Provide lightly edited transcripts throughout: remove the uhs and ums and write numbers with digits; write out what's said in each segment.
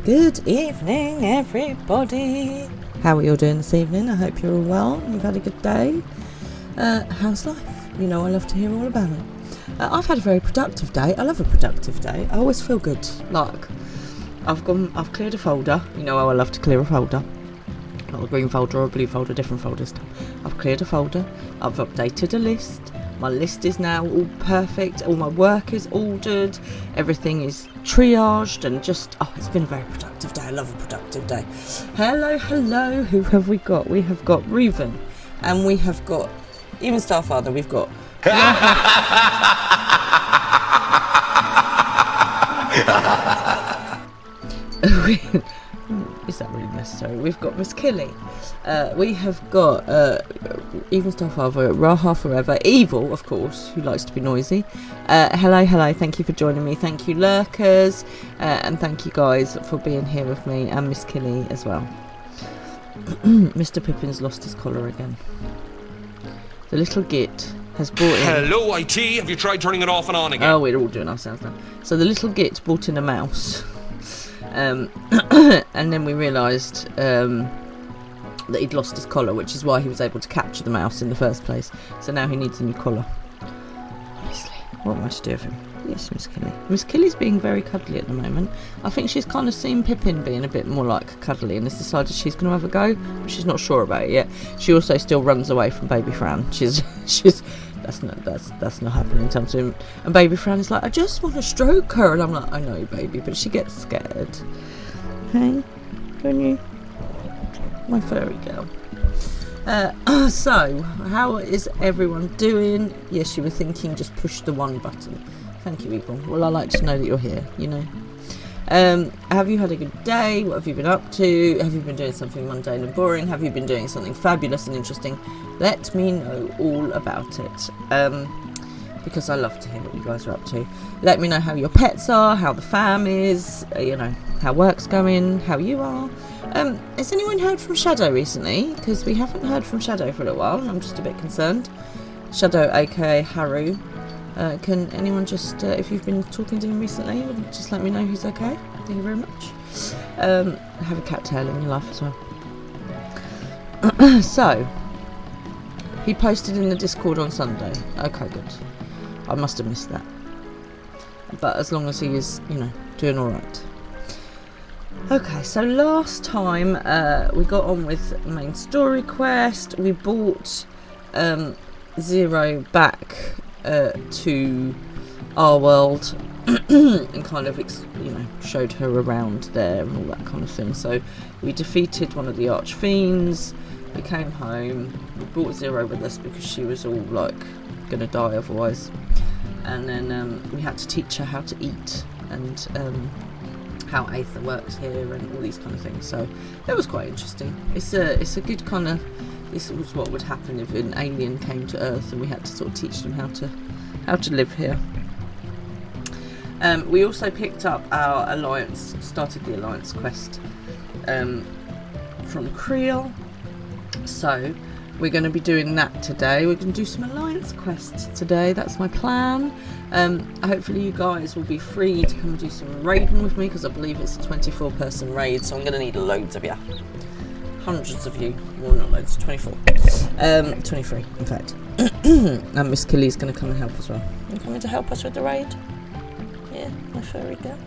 Good evening, everybody. How are you all doing this evening? I hope you're all well. You've had a good day. How's life? You know I love to hear all about it. I've had a very productive day. I love a productive day. I always feel good. Like, I've cleared a folder. You know how I love to clear a folder. Not a green folder or a blue folder, different folders. I've cleared a folder. I've updated a list. My list is now all perfect. All my work is ordered. Everything is triaged and just, it's been a very productive day. I love a productive day. Hello. Who have we got? We have got Reuven and we have got, even Starfather, we've got... Is that really necessary? We've got Miss Killy. We have got even Starfather, Raha Forever, Evil, of course, who likes to be noisy. Hello, thank you for joining me. Thank you, lurkers, and thank you guys for being here with me, and Miss Killy as well. Mr. Pippin's lost his collar again. The little git has brought in... Hello, IT. Have you tried turning it off and on again? Oh, we're all doing ourselves now. So the little git brought in a mouse. And then we realised that he'd lost his collar, which is why he was able to capture the mouse in the first place. So now he needs a new collar. Honestly, what am I to do with him? Yes, Miss Killy. Miss Killy's being very cuddly at the moment. I think she's kind of seen Pippin being a bit more like cuddly and has decided she's going to have a go, but she's not sure about it yet. She also still runs away from Baby Fran. She's that's not happening anytime soon. And Baby Fran is like, I just want to stroke her, and I'm like, I know, baby, but she gets scared. Hey, don't you, my furry girl? So, how is everyone doing? Yes, you were thinking, just push the one button. Thank you, Evil. Well, I like to know that you're here, you know. Have you had a good day? What have you been up to? Have you been doing something mundane and boring? Have you been doing something fabulous and interesting? Let me know all about it, because I love to hear what you guys are up to. Let me know how your pets are, how the fam is, you know, how work's going, how you are. Has anyone heard from Shadow recently? Because we haven't heard from Shadow for a little while, and I'm just a bit concerned. Shadow, aka Haru. Can anyone just, if you've been talking to him recently, just let me know he's okay. Thank you very much. Have a cattail in your life as well. So, he posted in the Discord on Sunday. Okay, good. I must have missed that. But as long as he is, you know, doing alright. Okay, so last time we got on with main story quest. We brought Zero back to our world and kind of, you know, showed her around there and all that kind of thing. So we defeated one of the archfiends. We came home. We brought Zero with us because she was all like gonna die otherwise. And then we had to teach her how to eat and how Aether works here and all these kind of things. So that was quite interesting. It's a good kind of, this was what would happen if an alien came to Earth and we had to sort of teach them how to live here. We also picked up our alliance, started the alliance quest from Creel. So we're going to be doing that today. We're going to do some alliance quests today. That's my plan. Hopefully you guys will be free to come and do some raiding with me, because I believe it's a 24-person raid, so I'm going to need loads of you. Hundreds of you. Well, not loads, 24. 23, in fact. And Miss Killy's going to come and help as well. You coming to help us with the raid? Yeah, my furry girl.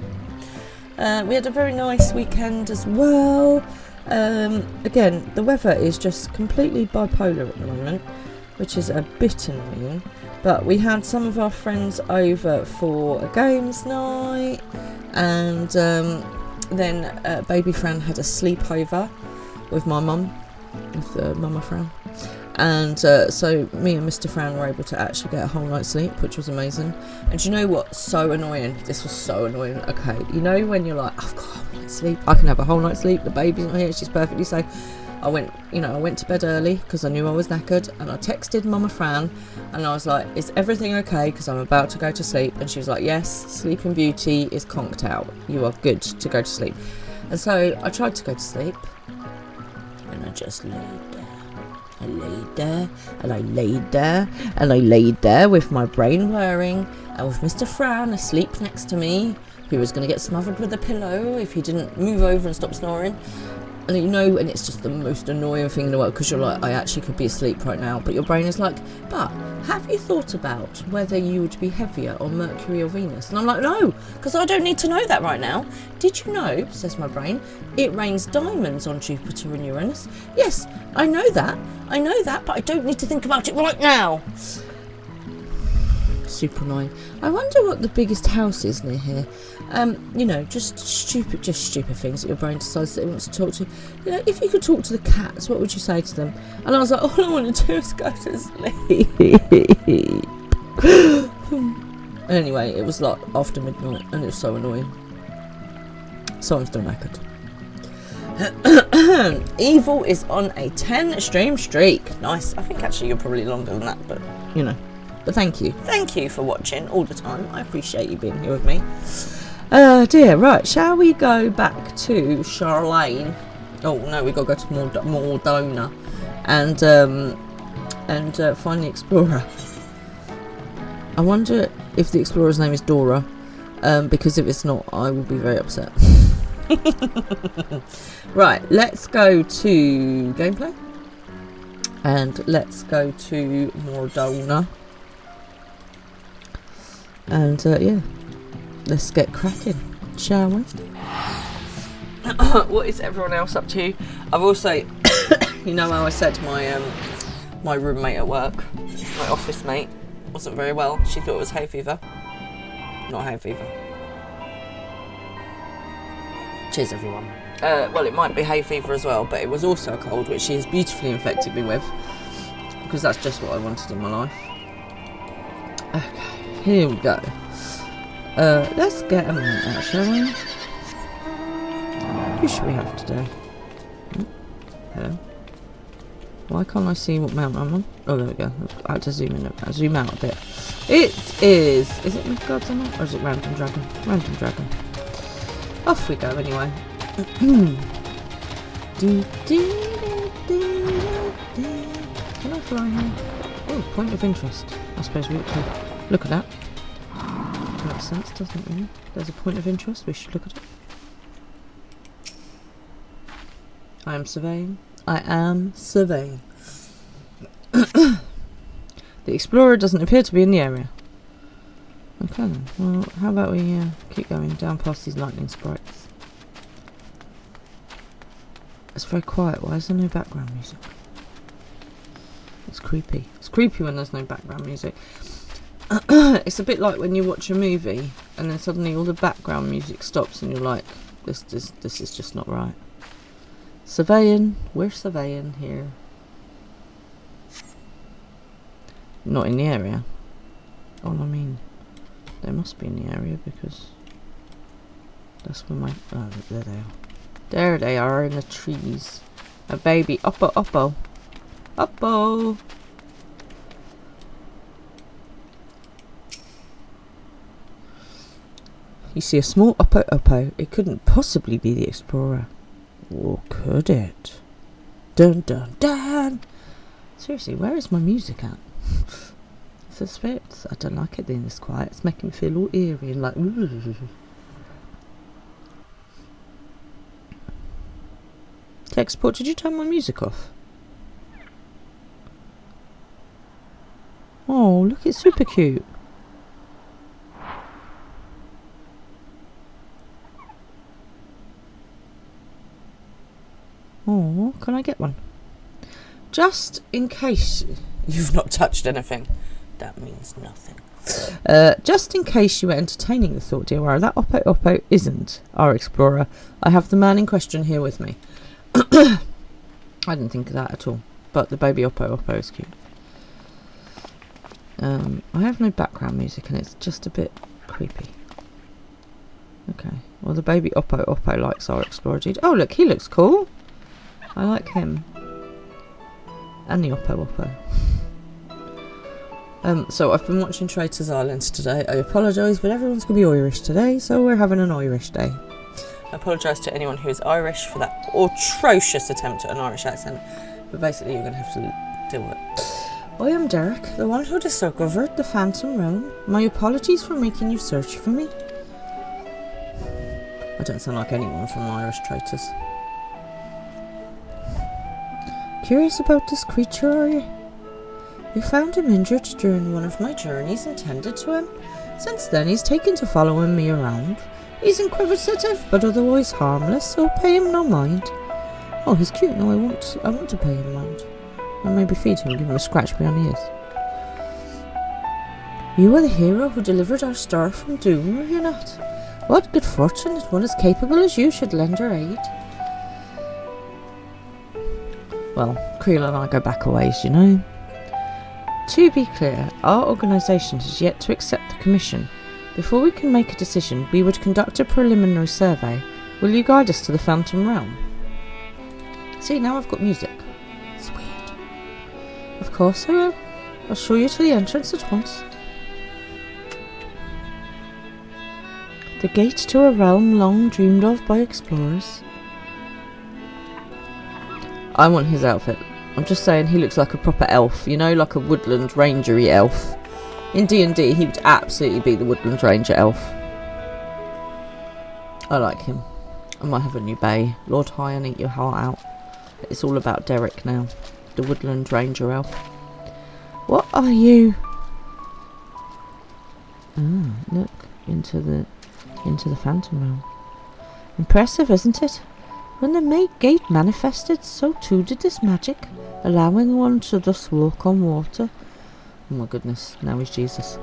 We had a very nice weekend as well. Again, the weather is just completely bipolar at the moment, which is a bit annoying. But we had some of our friends over for a games night, and then Baby Fran had a sleepover with my mum, with Mama Fran. And so me and Mr. Fran were able to actually get a whole night's sleep, which was amazing. And you know what? So annoying. This was so annoying. Okay, you know when you're like, I've got a whole night's sleep. I can have a whole night's sleep. The baby's not here. She's perfectly safe. I went to bed early because I knew I was knackered, and I texted Mama Fran and I was like, is everything okay? Because I'm about to go to sleep. And she was like, yes, Sleeping Beauty is conked out. You are good to go to sleep. And so I tried to go to sleep, and I just laid there. I laid there, and I laid there, and I laid there with my brain whirring, and with Mr. Fran asleep next to me, who was going to get smothered with a pillow if he didn't move over and stop snoring. And you know, and it's just the most annoying thing in the world, because you're like, I actually could be asleep right now, but your brain is like, but have you thought about whether you would be heavier on Mercury or Venus? And I'm like, no, because I don't need to know that right now. Did you know, says my brain, it rains diamonds on Jupiter and Uranus? Yes, I know that, but I don't need to think about it right now. Super annoying. I wonder what the biggest house is near here. You know, just stupid things that your brain decides that it wants to talk to. You know, if you could talk to the cats, what would you say to them? And I was like, all I want to do is go to sleep. Anyway, it was like after midnight and it was so annoying. So I'm still knackered. Evil is on a 10 stream streak. Nice. I think actually you're probably longer than that, but you know. But thank you. Thank you for watching all the time. I appreciate you being here with me. Dear, right, shall we go back to Charlene? Oh no, we got to go to Mordona and find the explorer. I wonder if the explorer's name is Dora, because if it's not, I will be very upset. Right, let's go to gameplay and let's go to Mordona. And yeah, let's get cracking, shall we? What is everyone else up to? I've also, you know how I said my roommate at work, my office mate, wasn't very well. She thought it was hay fever. Not hay fever. Cheers everyone. Well, it might be hay fever as well, but it was also a cold, which she has beautifully infected me with, because that's just what I wanted in my life. Okay. Here we go. Let's get a mount out, shall we? Who should we have today? Hello. Why can't I see what mount I'm on? Oh, there we go. I have to zoom in. I zoom out a bit. It is it Midgard's on it? Or is it Random Dragon? Random Dragon. Off we go anyway. Can I fly here? Oh, point of interest. I suppose we ought to look at that. Makes sense, doesn't it, really? There's a point of interest, we should look at it. I am surveying. I am surveying. The explorer doesn't appear to be in the area. Okay then, well, how about we keep going down past these lightning sprites. It's very quiet, why is there no background music? It's creepy. It's creepy when there's no background music. It's a bit like when you watch a movie and then suddenly all the background music stops and you're like, this is just not right. Surveying. We're surveying here. Not in the area. Oh, I mean, they must be in the area because that's where my... Oh, there they are. There they are in the trees. A baby. Oppo, oppo. Oppo. You see a small Oppo Oppo. It couldn't possibly be the explorer. Or could it? Dun dun dun! Seriously, where is my music at? It's a spirits. I don't like it being this quiet. It's making me feel all eerie and like... Tech support, did you turn my music off? Oh, look, it's super cute. Oh, can I get one? Just in case you've not touched anything. That means nothing. Just in case you were entertaining the thought, dear Wara, that Oppo Oppo isn't our explorer. I have the man in question here with me. I didn't think of that at all. But the baby Oppo Oppo is cute. I have no background music and it's just a bit creepy. Okay. Well, the baby Oppo Oppo likes our explorer dude. Oh, look, he looks cool. I like him. And the Oppo Oppo. So I've been watching Traitors Island today. I apologise, but everyone's going to be Irish today, so we're having an Irish day. I apologise to anyone who is Irish for that atrocious attempt at an Irish accent, but basically you're going to have to deal with it. I am Derek, the one who discovered the Phantom Realm. My apologies for making you search for me. I don't sound like anyone from Irish Traitors. Curious about this creature, are you? We found him injured during one of my journeys and tended to him. Since then he's taken to following me around. He's inquisitive but otherwise harmless, so pay him no mind. Oh, he's cute. No, I want to pay him mind. And maybe feed him, give him a scratch behind the ears. You are the hero who delivered our star from doom, were you not? What good fortune that one as capable as you should lend her aid. Well, Creel and I go back a ways, you know. To be clear, our organisation has yet to accept the commission. Before we can make a decision, we would conduct a preliminary survey. Will you guide us to the Phantom Realm? See, now I've got music. Sweet. Of course I will. I'll show you to the entrance at once. The gate to a realm long dreamed of by explorers. I want his outfit. I'm just saying he looks like a proper elf, you know, like a woodland rangery elf. In D&D, he would absolutely be the woodland ranger elf. I like him. I might have a new bay. Lord High and eat your heart out. It's all about Derek now, the woodland ranger elf. What are you? Ah, look into the Phantom Realm. Impressive, isn't it? When the gate manifested, so too did this magic, allowing one to thus walk on water. Oh my goodness, now he's Jesus.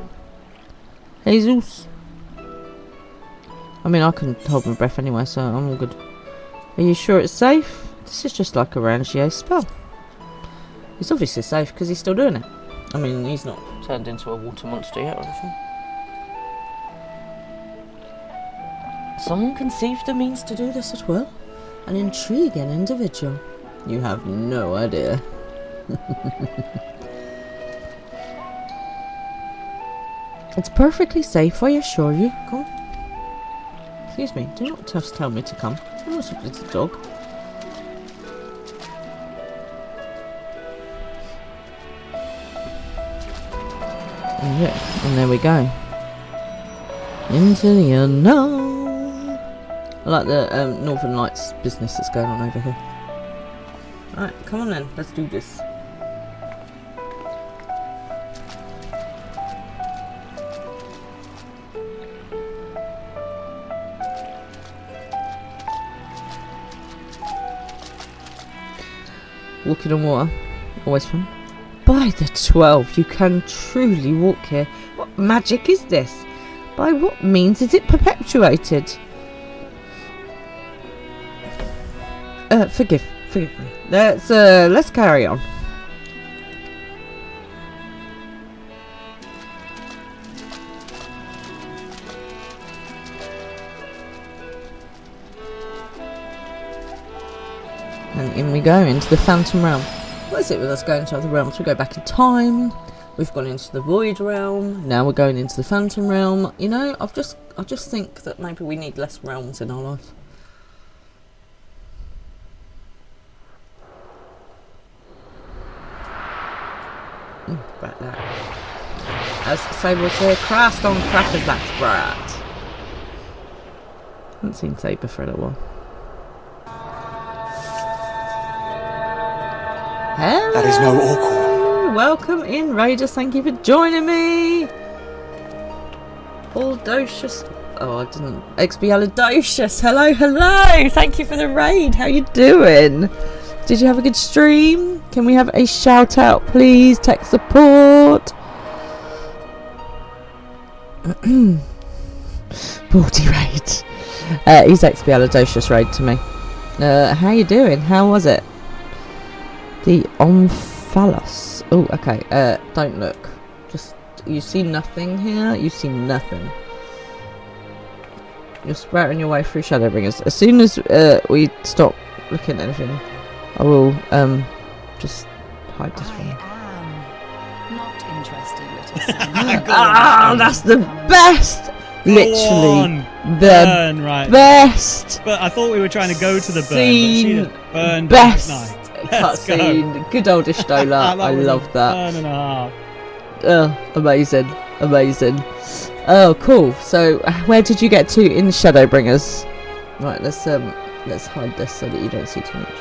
Jesus. I mean, I can hold my breath anyway, so I'm all good. Are you sure it's safe? This is just like a Rangier spell. He's obviously safe because he's still doing it. I mean, he's not turned into a water monster yet or anything. Someone conceived the means to do this at will. An intriguing individual. You have no idea. It's perfectly safe, I assure you. Come. Excuse me, do not just tell me to come. I'm not a little dog. And there we go. Into the unknown. I like the Northern Lights business that's going on over here. Alright, come on then, let's do this. Walking on water, always fun. By the 12, you can truly walk here. What magic is this? By what means is it perpetuated? Forgive me. Let's carry on. And in we go into the Phantom Realm. What is it with us going to other realms? We go back in time. We've gone into the Void Realm. Now we're going into the Phantom Realm. You know, I just think that maybe we need less realms in our life. Right there. As Sable said, Christ on crackers, that's bright. Haven't seen Saber for a little while. Hello. That is no Orcal. Welcome in, Raiders. Thank you for joining me. Aldocious. Oh, I didn't. Expialidocious. Hello. Thank you for the raid. How you doing? Did you have a good stream? Can we have a shout out, please? Tech support. Baldy raid. He's Expialidocious raid to me. How you doing? How was it? The Omphalos. Oh, okay. Don't look. Just, you see nothing here? You see nothing. You're sprouting your way through Shadowbringers. As soon as we stop looking at anything, I will just hide this one. I am not interested, little son. That's the best! Literally the burn, right. best. But I thought we were trying to go to the burn, scene, but she just burned best night. Let's go. cutscene. Good old Ishtola. I love that. Burn and a half. Oh, amazing. Oh, cool. So, where did you get to in Shadowbringers? Right, let's hide this so that you don't see too much.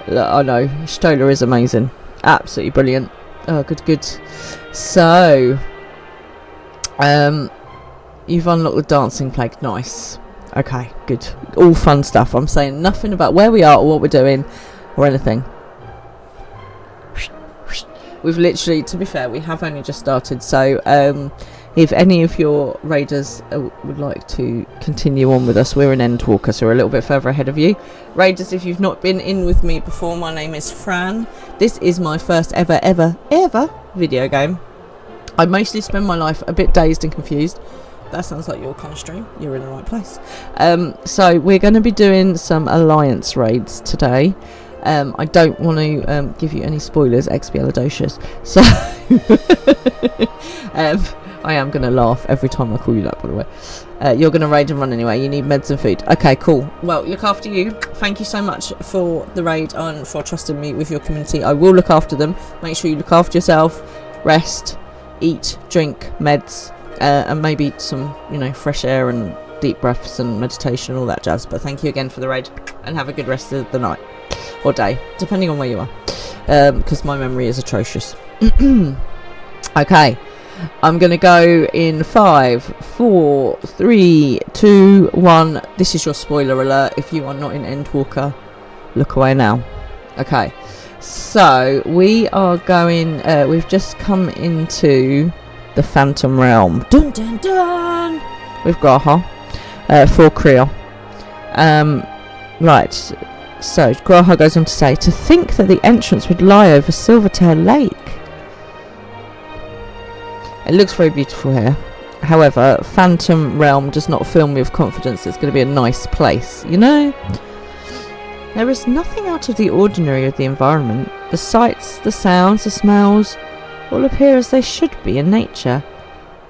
I know, Stola is amazing. Absolutely brilliant. Oh, good. So, you've unlocked the dancing plague. Nice. Okay, good. All fun stuff. I'm saying nothing about where we are or what we're doing or anything. We've literally, to be fair, we have only just started. So if any of your raiders would like to continue on with us, we're in Endwalker, so we're a little bit further ahead of you. Raiders, if you've not been in with me before, my name is Fran. This is my first ever video game. I mostly spend my life a bit dazed and confused. That sounds like your kind of stream. You're in the right place. So we're going to be doing some alliance raids today. I don't want to give you any spoilers, expialidocious. So I am going to laugh every time I call you that, by the way. You're going to raid and run anyway. You need meds and food. Okay, cool. Well, look after you. Thank you so much for the raid and for trusting me with your community. I will look after them. Make sure you look after yourself. Rest, eat, drink, meds, and maybe some, you know, fresh air and deep breaths and meditation and all that jazz. But thank you again for the raid, and have a good rest of the night or day, depending on where you are, because my memory is atrocious. Okay, I'm gonna go in 5, 4, 3, 2, 1. This is your spoiler alert. If you are not in Endwalker, look away now. Okay, so we are going, we've just come into the Phantom Realm. Dun dun dun! With Graha for Creel. Right, so Graha goes on to say, to think that the entrance would lie over Silvertail Lake. It looks very beautiful here. However, Phantom Realm does not fill me with confidence it's going to be a nice place, you know? There is nothing out of the ordinary of the environment. The sights, the sounds, the smells all appear as they should be in nature.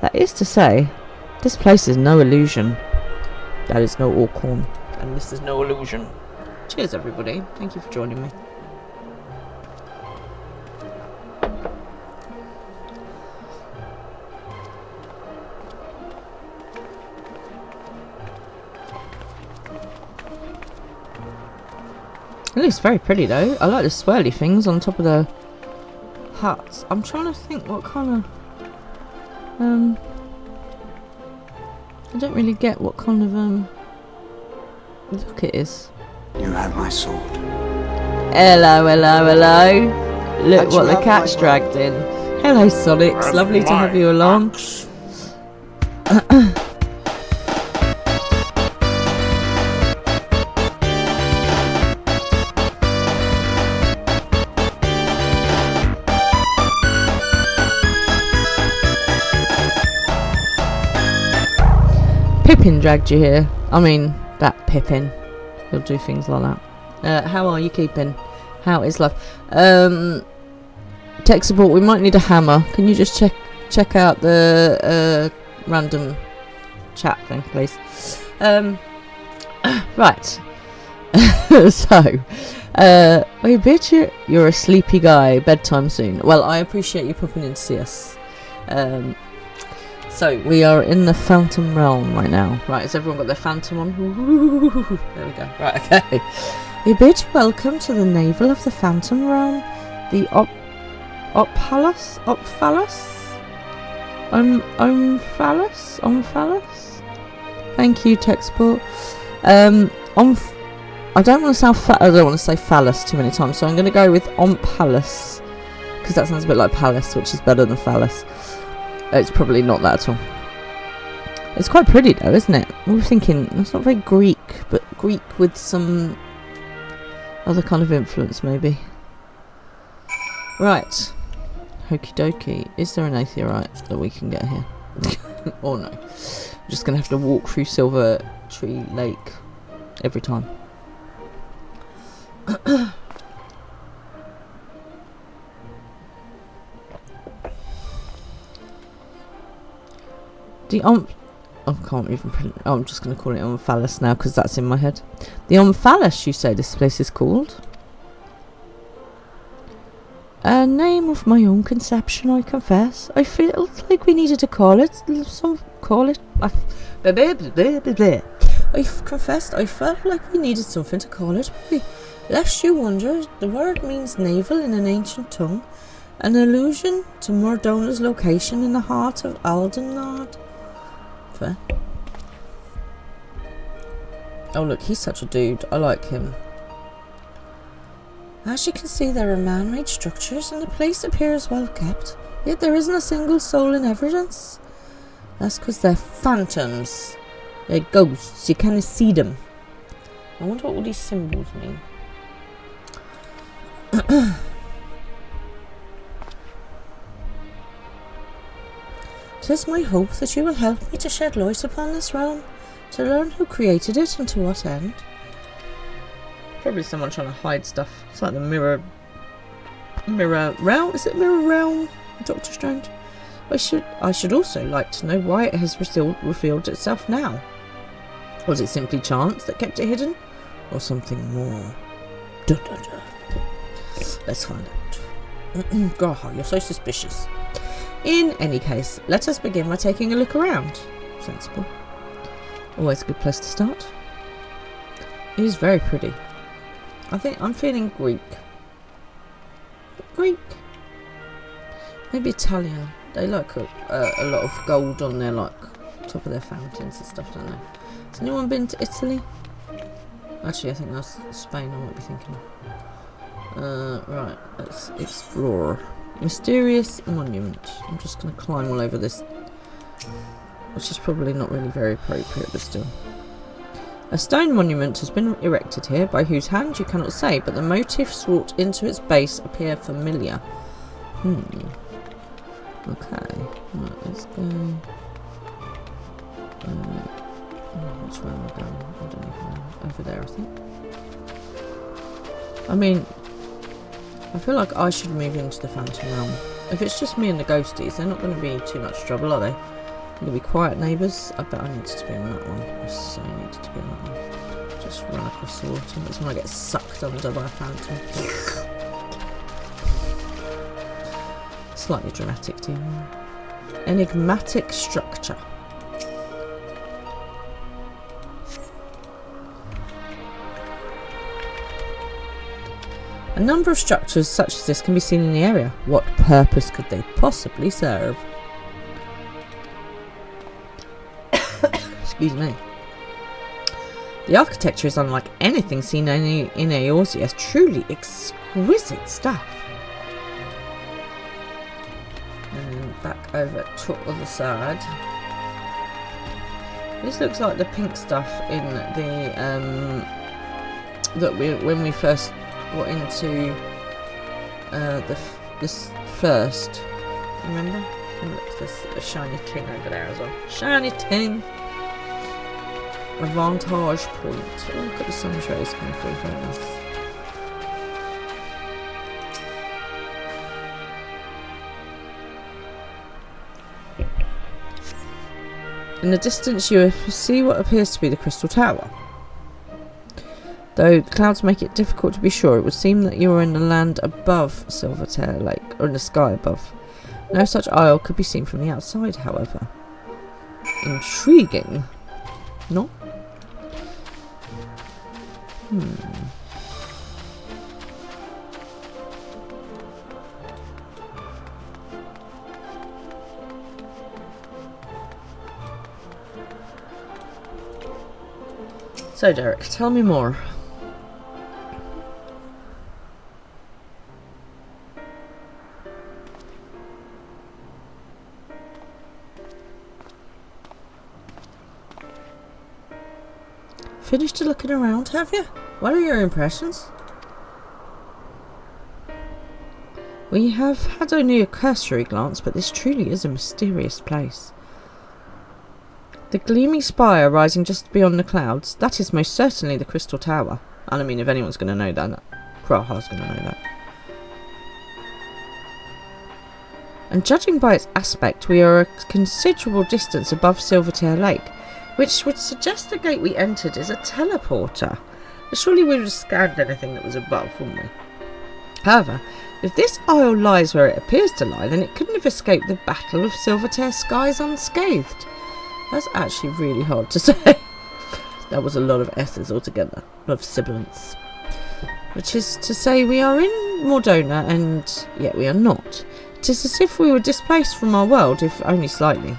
That is to say, this place is no illusion. That is no Orcorn. And this is no illusion. Cheers, everybody. Thank you for joining me. It looks very pretty though. I like the swirly things on top of the huts. I'm trying to think what kind of I don't really get what kind of look it is. You have my sword. Hello. Look what the cat's dragged in. Hello, Sonic. It's lovely to have you along. Pippin dragged you here. I mean, that Pippin. He'll do things like that. How are you keeping? How is life? Tech support, we might need a hammer. Can you just check out the random chat thing, please? Right. So, wait, bitch, you're a sleepy guy. Bedtime soon. Well, I appreciate you popping in to see us. So, we are in the Phantom Realm right now. Right, has everyone got their Phantom on? Ooh, there we go. Right, okay. We bid you welcome to the navel of the Phantom Realm, the Omphalos? Thank you, tech support. I don't want to say phallus too many times, so I'm going to go with Omphalos, because that sounds a bit like palace, which is better than phallus. It's probably not that at all. It's quite pretty though, isn't it? We were thinking it's not very Greek, but Greek with some other kind of influence maybe. Right. Okie dokie. Is there an aetherite that we can get here? Or no? We're just going to have to walk through Silver Tree Lake every time. The I can't even I'm just going to call it Omphalos now because that's in my head. The Omphalos, you say this place is called? A name of my own conception, I confess. I feel like we needed to call it. I confessed I felt like we needed something to call it. Lest you wonder, the word means navel in an ancient tongue, an allusion to Mordona's location in the heart of Aldenard. Fair. Oh look, he's such a dude. I like him. As you can see, there are man-made structures and the place appears well kept, yet there isn't a single soul in evidence. That's because they're phantoms. They're ghosts. You can't see them. I wonder what all these symbols mean. It is my hope that you will help me to shed light upon this realm, to learn who created it and to what end. Probably someone trying to hide stuff. It's like the mirror realm. Is it mirror realm, Doctor Strange? I should also like to know why it has revealed itself now. Was it simply chance that kept it hidden, or something more? Dun, dun, dun. Let's find out. God, you're so suspicious. In any case, let us begin by taking a look around. Sensible. Always a good place to start. It is very pretty. I think I'm feeling Greek. Greek? Maybe Italian. They like a lot of gold on their top of their fountains and stuff, don't they? Has anyone been to Italy? Actually, I think that's Spain I might be thinking of. Right, let's explore. Mysterious monument. I'm just going to climb all over this, which is probably not really very appropriate, but still. A stone monument has been erected here, by whose hand you cannot say, but the motifs wrought into its base appear familiar. Okay, right, let's go. Which way am I going? I don't even know. Over there, I think. I mean, I feel like I should move into the Phantom Realm. If it's just me and the ghosties, they're not going to be too much trouble, are they? They're going to be quiet neighbours. I bet I needed to be on that one. I so needed to be on that one. Just run across the water. That's when I get sucked under by a phantom. Slightly dramatic, do you know? Enigmatic structure. A number of structures such as this can be seen in the area. What purpose could they possibly serve? Excuse me. The architecture is unlike anything seen in Eorzea. Truly exquisite stuff. And then back over to the other side. This looks like the pink stuff in the when we first got into this first. Remember? Oh, look, there's a shiny ting over there as well. Shiny ting. A vantage point. Oh, look at the sun's rays coming through. Very nice. In the distance you see what appears to be the Crystal Tower. Though the clouds make it difficult to be sure, it would seem that you are in the land above Silvertear Lake, or in the sky above. No such isle could be seen from the outside, however. Intriguing. No? So, Derek, tell me more. Finished looking around, have you? What are your impressions? We have had only a cursory glance, but this truly is a mysterious place. The gleaming spire rising just beyond the clouds, that is most certainly the Crystal Tower. And I mean, if anyone's going to know that, Kraha's going to know that. And judging by its aspect, we are a considerable distance above Silvertear Lake, which would suggest the gate we entered is a teleporter. But surely we would have scanned anything that was above, wouldn't we? However, if this isle lies where it appears to lie, then it couldn't have escaped the Battle of Silvertear Skies unscathed. That's actually really hard to say. That was a lot of S's altogether. A lot of sibilants. Which is to say we are in Mordona, and yet we are not. It is as if we were displaced from our world, if only slightly.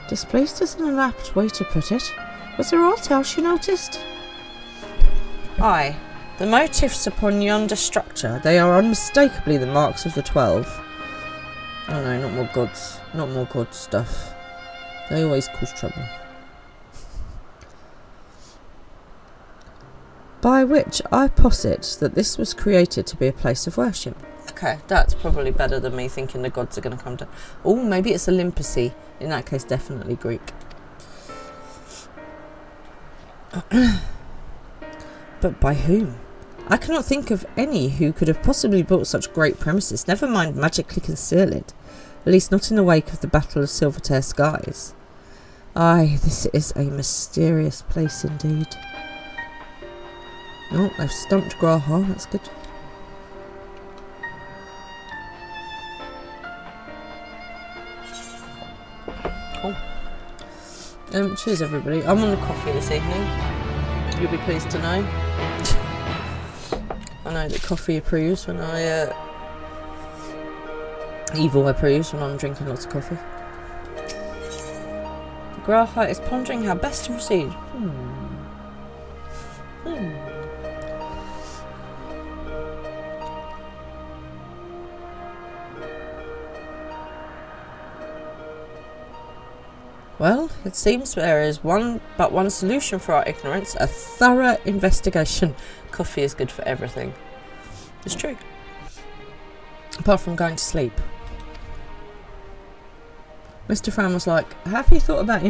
Displaced isn't an apt way to put it. Was there aught else you noticed? Aye. The motifs upon yonder structure, they are unmistakably the marks of the 12. Oh no, not more gods. Not more god stuff. They always cause trouble. By which I posit that this was created to be a place of worship. Okay, that's probably better than me thinking the gods are going to come down. Oh, maybe it's Olympus-y. In that case, definitely Greek. But by whom? I cannot think of any who could have possibly built such great premises, never mind magically conceal it, at least not in the wake of the Battle of Silvertear Skies. Aye, this is a mysterious place indeed. Oh, they've stumped Graha, that's good. Oh. Cheers everybody. I'm on the coffee this evening. You'll be pleased to know. I know that coffee approves when I... Evil approves when I'm drinking lots of coffee. Graha is pondering how best to proceed. Well, it seems there is but one solution for our ignorance, a thorough investigation. Coffee is good for everything. It's true. Apart from going to sleep. Mr. Fran was like, have you thought about,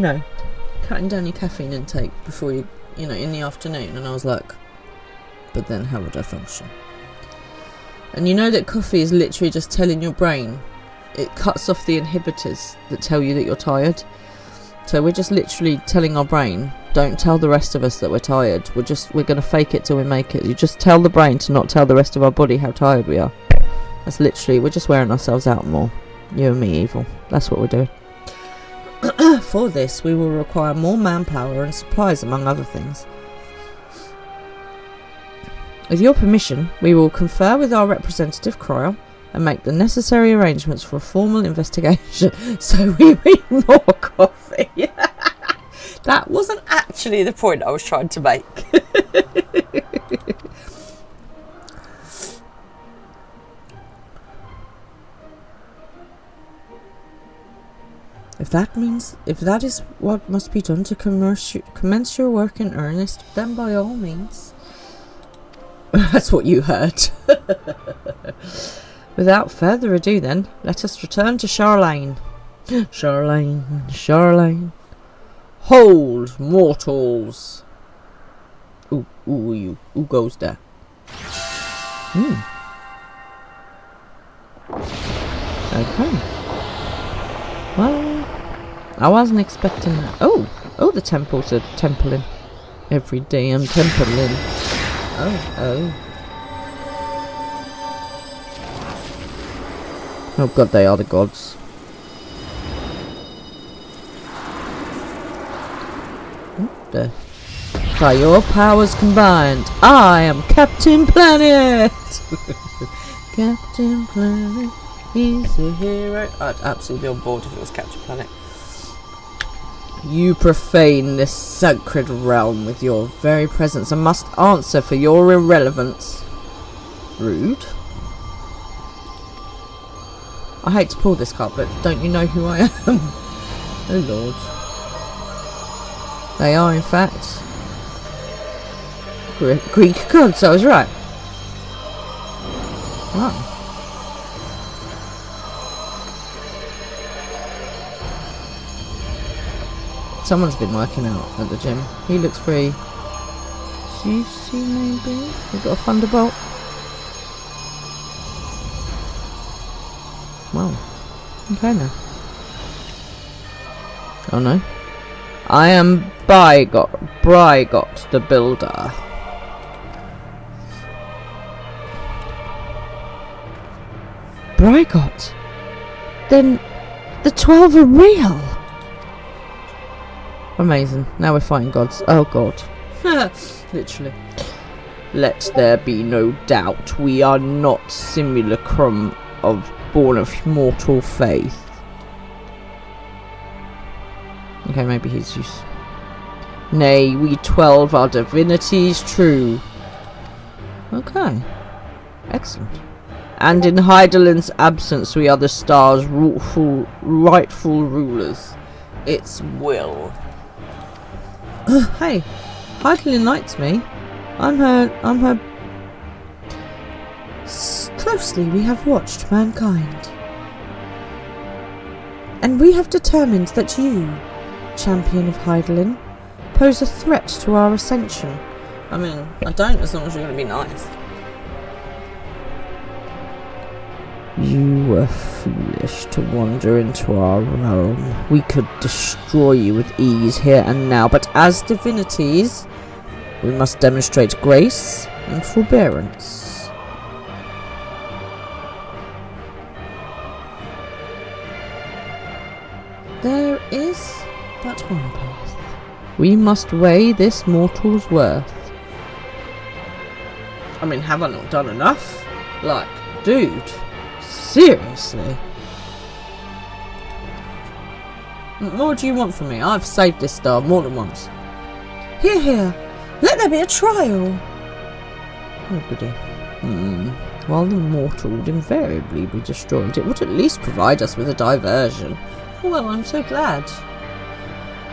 cutting down your caffeine intake before you, in the afternoon? And I was like, but then how would I function? And you know that coffee is literally just telling your brain, it cuts off the inhibitors that tell you that you're tired. So we're just literally telling our brain, don't tell the rest of us that we're tired. We're going to fake it till we make it. You just tell the brain to not tell the rest of our body how tired we are. That's literally, we're just wearing ourselves out more. You and me, evil. That's what we're doing. For this, we will require more manpower and supplies, among other things. With your permission, we will confer with our representative, Croyle, and make the necessary arrangements for a formal investigation. So we need more coffee. That wasn't actually the point I was trying to make. If that is what must be done to commence your work in earnest, then by all means. That's what you heard. Without further ado then, let us return to Charlene. Charlene. Hold, mortals. Who goes there? Okay. Well, I wasn't expecting that. Oh, the temples are templing. Every day I'm templing. Oh. Oh god, they are the gods. By your powers combined, I am Captain Planet! Captain Planet, he's a hero. I'd absolutely be on board if it was Captain Planet. You profane this sacred realm with your very presence and must answer for your irrelevance. Rude. I hate to pull this card, but don't you know who I am? Oh lord. They are in fact Greek gods, I was right. Wow. Someone's been working out at the gym. He looks very juicy maybe. We've got a thunderbolt. Wow. Okay now. Oh no. I am Brygot the Builder. Brygot? Then the 12 are real? Amazing. Now we're fighting gods. Oh god. Literally. Let there be no doubt. We are not simulacrum of born of mortal faith. Okay, maybe he's used. Nay, we 12 are divinities true. Okay. Excellent. And in Heidelin's absence, we are the star's rightful rulers. Its will. Hey, Heidelin likes me. I'm her... Closely we have watched mankind. And we have determined that you, champion of Heidelin, pose a threat to our ascension. I mean, I don't, as long as you're going to be nice. You were foolish to wander into our realm. We could destroy you with ease here and now, but as divinities, we must demonstrate grace and forbearance. There is but one path. We must weigh this mortal's worth. I mean, have I not done enough? Like, dude, seriously? What more do you want from me? I've saved this star more than once. Here, here, let there be a trial. Oh, goody. While the mortal would invariably be destroyed, it would at least provide us with a diversion. Well, I'm so glad.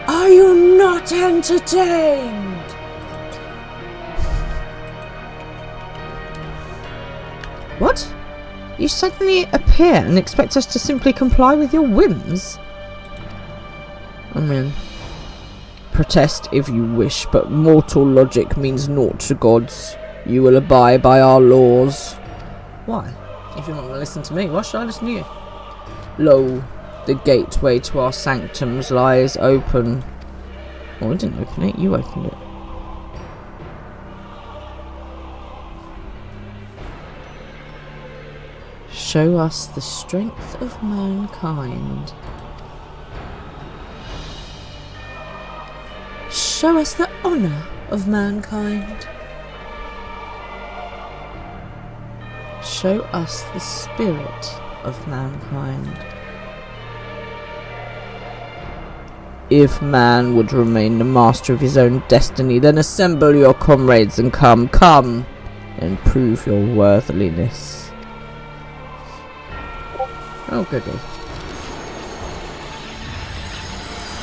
Are you not entertained? What? You suddenly appear and expect us to simply comply with your whims? I mean, protest if you wish, but mortal logic means naught to gods. You will abide by our laws. Why? If you're not going to listen to me, why should I listen to you? Lo, the gateway to our sanctums lies open. Oh, I didn't open it, you opened it. Show us the strength of mankind. Show us the honour of mankind. Show us the spirit of mankind. If man would remain the master of his own destiny, then assemble your comrades and come, and prove your worthiness. Oh, goody.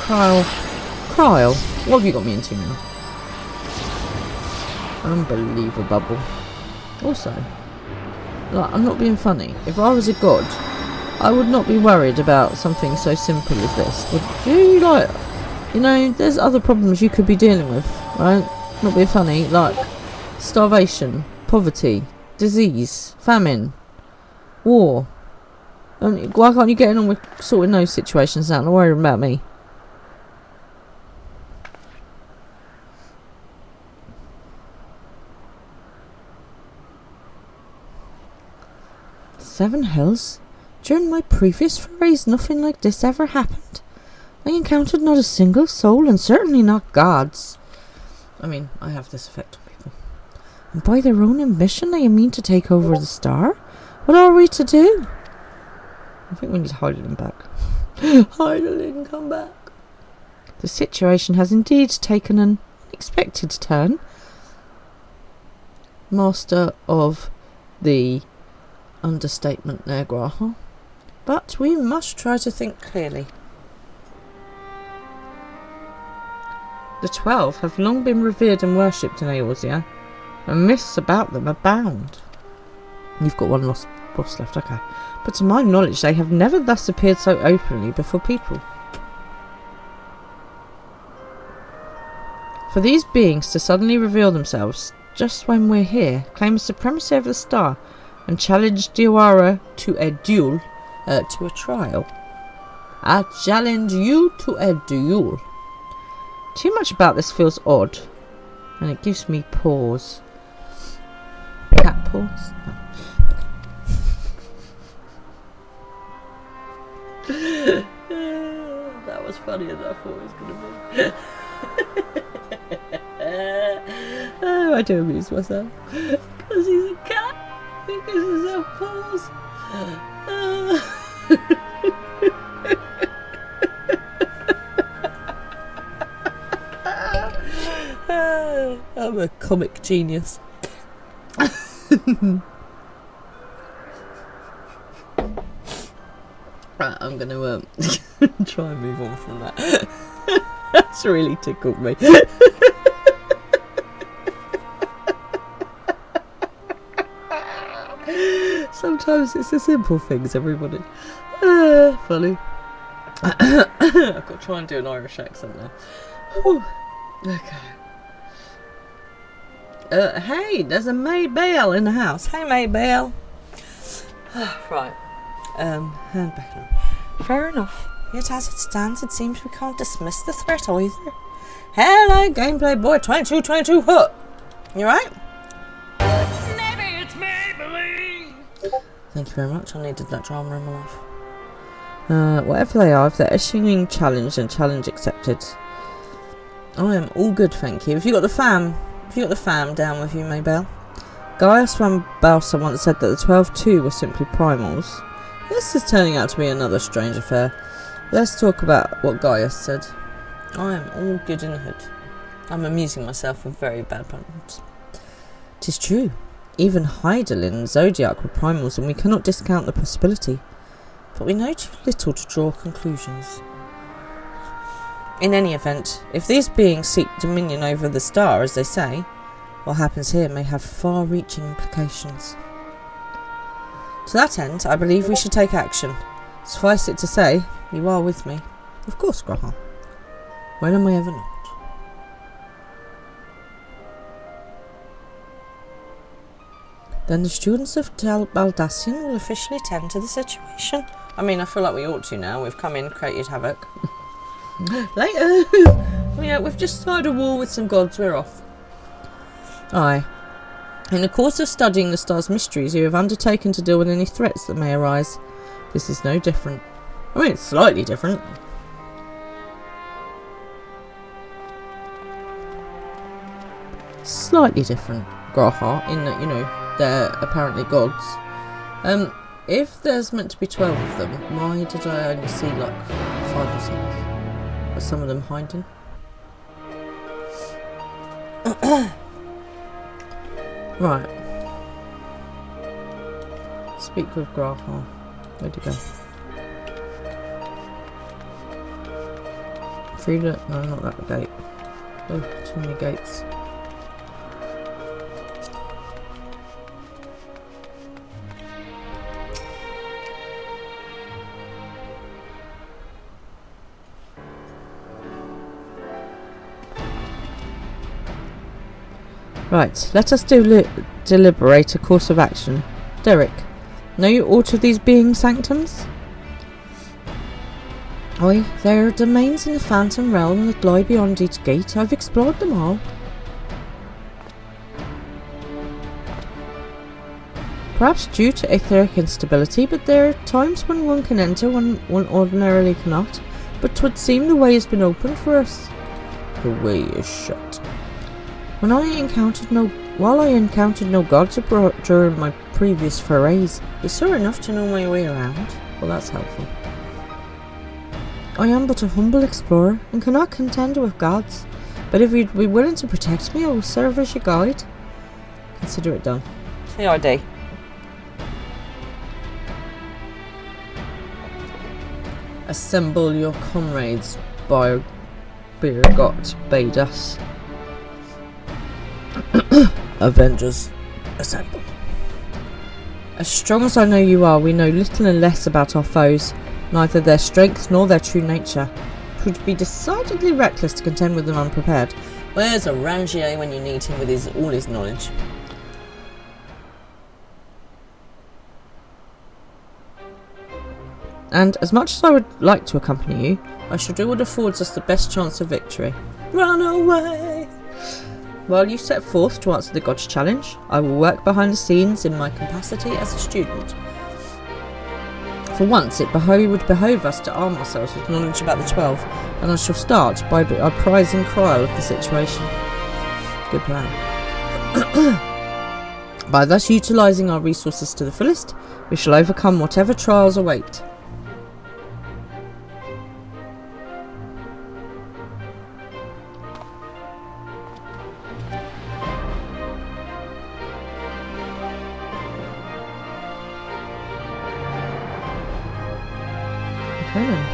Kyle, what have you got me into now? Unbelievable. Also, like, I'm not being funny. If I was a god, I would not be worried about something so simple as this. Would you? Like, you know, there's other problems you could be dealing with, right? Not being funny, like starvation, poverty, disease, famine, war. Why can't you get on with sorting those situations out? Don't worry about me. Seven Hells? During my previous forays, nothing like this ever happened. I encountered not a single soul, and certainly not gods. I mean, I have this effect on people. And by their own admission, they mean to take over the star? What are we to do? I think we need Heidelin back. Heidelin, come back. The situation has indeed taken an unexpected turn. Master of the understatement there, Graha. But we must try to think clearly. The 12 have long been revered and worshipped in Eorzea, and myths about them abound. You've got one lost boss left, okay. But to my knowledge, they have never thus appeared so openly before people. For these beings to suddenly reveal themselves just when we're here, claim supremacy over the star, and challenge Diawara to a duel, to a trial. I challenge you to a duel. Too much about this feels odd, and it gives me pause. Cat pause? No. That was funnier than I thought it was going to be. Oh, I do amuse myself. Because he's a cat. Because he's a paws. I'm a comic genius. Right, I'm gonna try and move on from that. That's really tickled me. Sometimes it's the simple things, everybody. Funny. I've got to try and do an Irish accent now. Whew. Okay. Hey, there's a Maybelle in the house. Hey, Maybelle. Right. Hand back now. Fair enough. Yet as it stands, it seems we can't dismiss the threat either. Hello, gameplay boy 2222. Huh. You right? Maybe it's Maybelline. Thank you very much. I needed that drama in my life. Whatever they are, if they're issuing challenge and challenge accepted, I am all good, thank you. If you got the fam down with you, Maybelle. Gaius van Balsa once said that the 12-2 were simply primals. This is turning out to be another strange affair. Let's talk about what Gaius said. I am all good in the hood. I'm amusing myself with very bad puns. 'Tis true. Even Heidelin and Zodiac were primals, and we cannot discount the possibility. But we know too little to draw conclusions. In any event, if these beings seek dominion over the star, as they say, what happens here may have far-reaching implications. To that end, I believe we should take action. Suffice it to say, you are with me. Of course, Graham. When am I ever not? Then the students of Baldassian will officially tend to the situation. I mean, I feel like we ought to now. We've come in, created havoc. Later! Yeah, we've just started a war with some gods. We're off. Aye. In the course of studying the star's mysteries, you have undertaken to deal with any threats that may arise. This is no different. I mean, it's slightly different. Slightly different, Graha, in that, you know, they're apparently gods. If there's meant to be 12 of them, why did I only see like 5 or 6? Are some of them hiding? Right. Speak with Graha. Where'd he go? Frida? No, not that gate. Oh, too many gates. Right, let us deliberate a course of action. Derek, know you aught of these being sanctums? Aye, there are domains in the Phantom Realm that lie beyond each gate. I've explored them all. Perhaps due to etheric instability, but there are times when one can enter when one ordinarily cannot. But 'twould seem the way has been opened for us. The way is shut. While I encountered no gods abroad during my previous forays, it's sure enough to know my way around. Well, that's helpful. I am but a humble explorer and cannot contend with gods, but if you'd be willing to protect me, I will serve as your guide. Consider it done. CID. Assemble your comrades, by Birgot bade us. Avengers, assemble. As strong as I know you are, we know little and less about our foes, neither their strength nor their true nature. It would be decidedly reckless to contend with them unprepared. Where's a Rangier when you need him with all his knowledge? And as much as I would like to accompany you, I shall do what affords us the best chance of victory. Run away! While you set forth to answer the God's challenge, I will work behind the scenes in my capacity as a student. For once, it would behove us to arm ourselves with knowledge about the 12, and I shall start by apprising Kryl of the situation. Good plan. By thus utilising our resources to the fullest, we shall overcome whatever trials await. Okay then.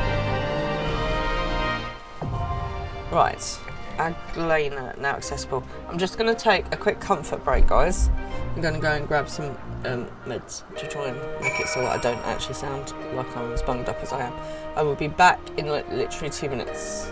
Right, Aglena now accessible. I'm just going to take a quick comfort break, guys. I'm going to go and grab some meds to try and make it so that I don't actually sound like I'm as bunged up as I am. I will be back in literally 2 minutes.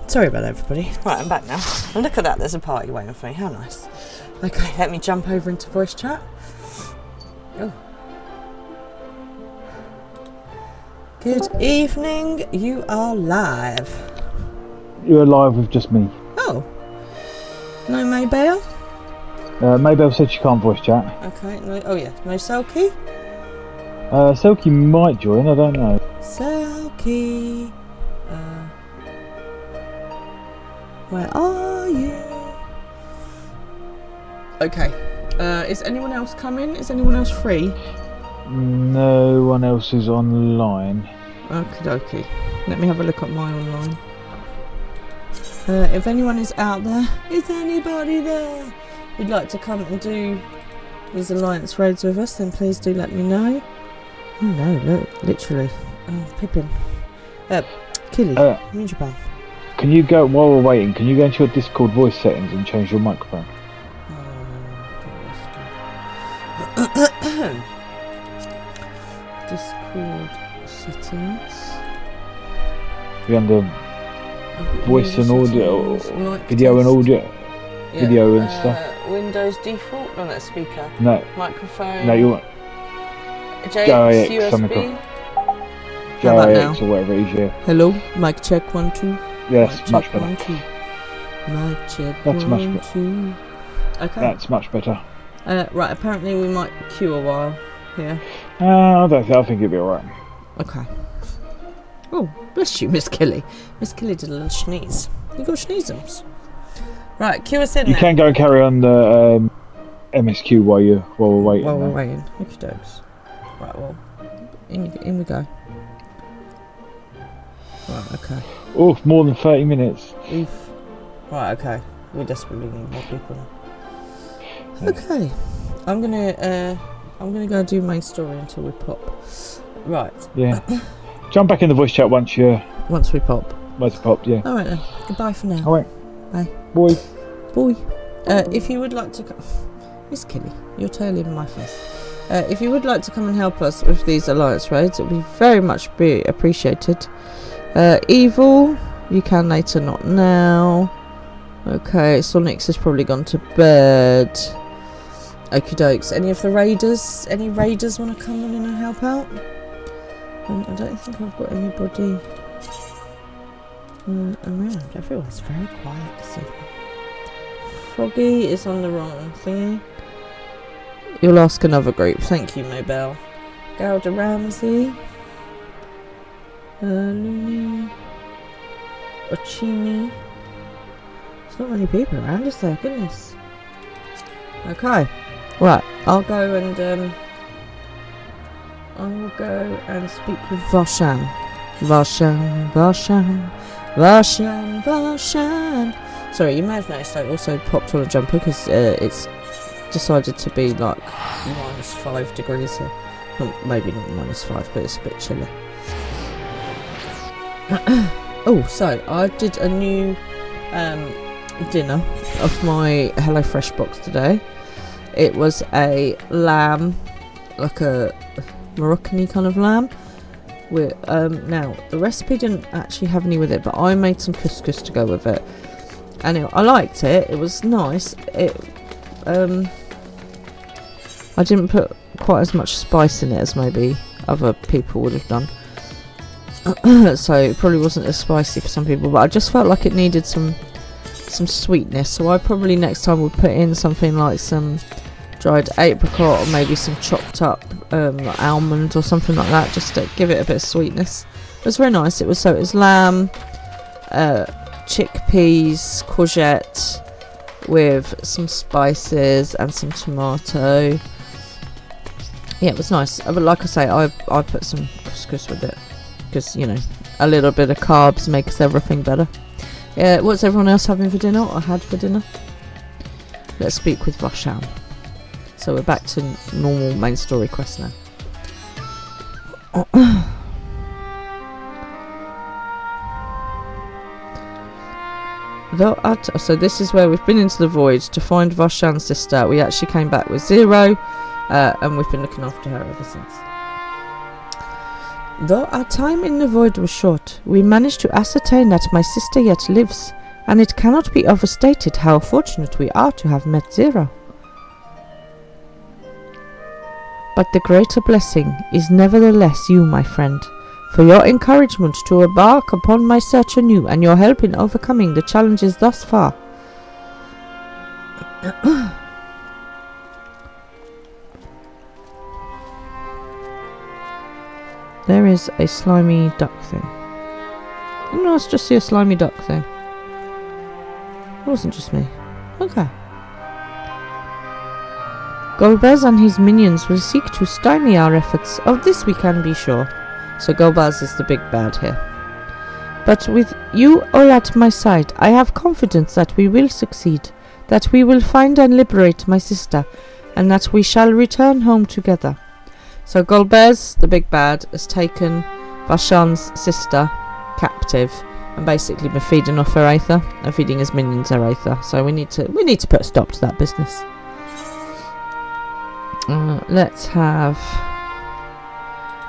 Sorry about that, everybody. Right, I'm back now. And look at that, there's a party waiting for me. How nice. Okay, let me jump over into voice chat. Oh. Good evening, you are live. You're live with just me. Oh. No Maybell? Maybell said she can't voice chat. Okay, no, oh yeah, no Selkie? Selkie might join, I don't know. Selkie. Where are you? Okay. Is anyone else coming? Is anyone else free? No one else is online. Okie dokie. Let me have a look at my online. If anyone is out there, is anybody there who'd like to come and do these alliance raids with us, then please do let me know. Oh no, look, literally. Oh, Pippin. Killy, Ninja Bang. Can you go, while we're waiting, can you go into your Discord voice settings and change your microphone? Discord settings. Be under voice and audio, Mic video and test. audio, Yeah, video and stuff. Windows default, no, that's speaker. No, Microphone. no, you want JX, JX, something USB. called How about now? JX or whatever it is, yeah. Hello, mic check 1 2. Yes, Mic much check, better. 1 2. Mic check That's much 1 better. 2. Okay. That's much better. Right, apparently we might queue a while here. I think it'll be alright. Okay. Oh, bless you, Miss Killy. Miss Killy did a little sneeze. You got sneezums. Right, queue us in You then. can go and carry on the MSQ while we're waiting. While we're though. waiting. Okey dokes. Right, well, in we go. Right, okay. Oh, more than 30 minutes. Oof. Right, okay. We desperately need more people now. Yeah. Okay. I'm gonna go do main story until we pop. Right. Yeah. Jump back in the voice chat once Once we pop. it's popped, yeah. Alright then. Goodbye for now. Alright. Bye. Boy. Boy. If you would like to Miss Killy, your tail in my face. If you would like to come and help us with these alliance raids, it would be very much be appreciated. Evil, you can later, not now. Okay, Sonics has probably gone to bed. Okie dokes. Any of the raiders? Any raiders want to come in and help out? I don't think I've got anybody around. Everyone's very quiet this evening. Froggy is on the wrong thingy. You'll ask another group. Thank you, Mabel. Gouda Ramsey. Looney. Ochini. There's not many people around, is there? Goodness. Okay. Right. I'll go and speak with Varshan. Varshan. Sorry, you may have noticed I also popped on a jumper because it's decided to be like -5 degrees here. Well, maybe not -5, but it's a bit chilly. Oh, so I did a new dinner of my HelloFresh box today. It was a lamb, like a Moroccan-y kind of lamb. With now the recipe didn't actually have any with it, but I made some couscous to go with it, and I liked it. It was nice. I didn't put quite as much spice in it as maybe other people would have done. So it probably wasn't as spicy for some people, but I just felt like it needed some sweetness. So I probably next time would put in something like some dried apricot or maybe some chopped up almond or something like that, just to give it a bit of sweetness. It was very nice. It was lamb, chickpeas, courgette with some spices and some tomato. Yeah, it was nice. But like I say, I put some couscous with it because, you know, a little bit of carbs makes everything better. What's everyone else having for dinner or had for dinner? Let's speak with Varshan. So we're back to normal main story quest now. So this is where we've been into the void to find Varshan's sister. We actually came back with 0, and we've been looking after her ever since. Though our time in the void was short, we managed to ascertain that my sister yet lives, and it cannot be overstated how fortunate we are to have met 0. But the greater blessing is nevertheless you, my friend, for your encouragement to embark upon my search anew and your help in overcoming the challenges thus far. There is a slimy duck thing. Oh, no, it's just a slimy duck thing. It wasn't just me. Okay. Golbez and his minions will seek to stymie our efforts. Of this we can be sure. So Golbez is the big bad here. But with you all at my side, I have confidence that we will succeed, that we will find and liberate my sister, and that we shall return home together. So Golbez, the big bad, has taken Varshan's sister captive and basically been feeding off her aether and feeding his minions her aether. So we need to put a stop to that business. Let's have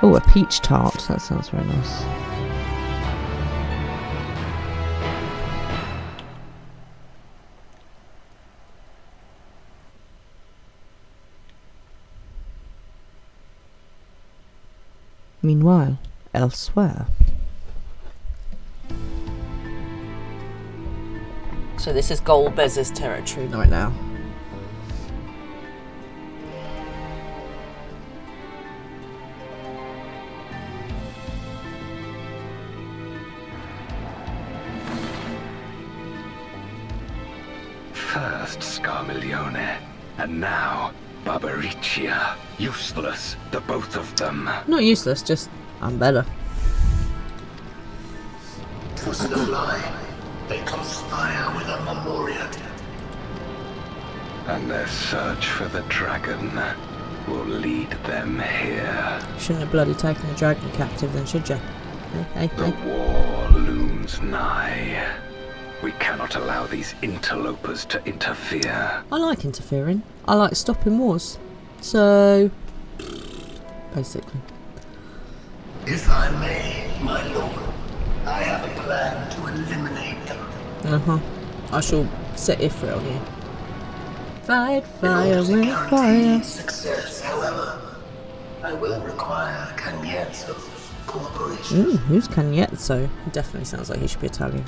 a peach tart. That sounds very nice. Meanwhile, elsewhere. So this is Gold Bez's territory right now. First Scarmiglione, and now Barbaricia. Useless, the both of them. Not useless, just I'm better. Was no lie. They conspire with a memorial. And their search for the dragon will lead them here. Shouldn't have bloody taken the dragon captive then, should you? Hey. The war looms nigh. We cannot allow these interlopers to interfere. I like interfering. I like stopping wars. So, basically. If I may, my lord, I have a plan to eliminate them. I shall set Ifrit on you. Fight In fire order to with guarantee fire. success, however, I will require Cagnezzo's cooperation. Who's Cagnezzo? He definitely sounds like he should be Italian.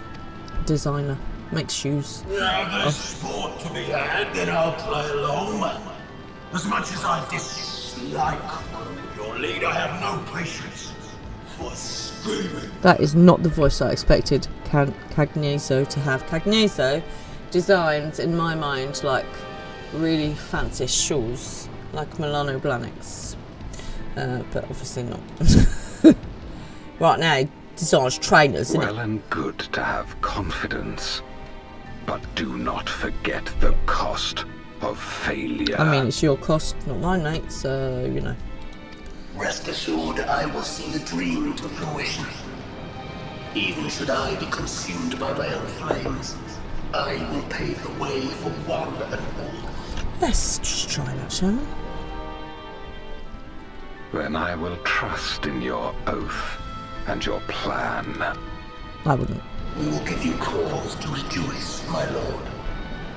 Designer. Makes shoes. Now there's sport to be had, then I'll play along. As much as I dislike your lead, I have no patience for screaming. That is not the voice I expected Cagnezzo to have. Cagnezzo designs, in my mind, like really fancy shoes, like Milano Blahniks. But obviously not. Right now, he designs trainers, isn't Well and good to have confidence, but do not forget the cost of failure. I mean, it's your cost, not mine, mate, so, you know. Rest assured, I will see the dream to fruition. Even should I be consumed by my own flames, I will pave the way for one and all. Let's just try that, shall we? Then I will trust in your oath and your plan. I wouldn't. We will give you cause to rejoice, my lord.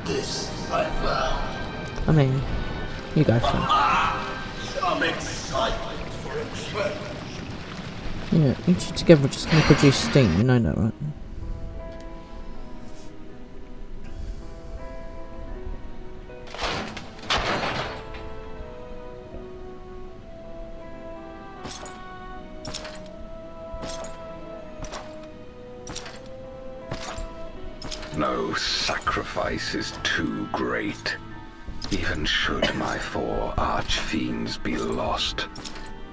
This I vow. I mean, you go for it. Some excitement for a change. Yeah, you two together are just going to produce steam, you know that, right? No sacrifice is too great. Even should my 4 archfiends be lost,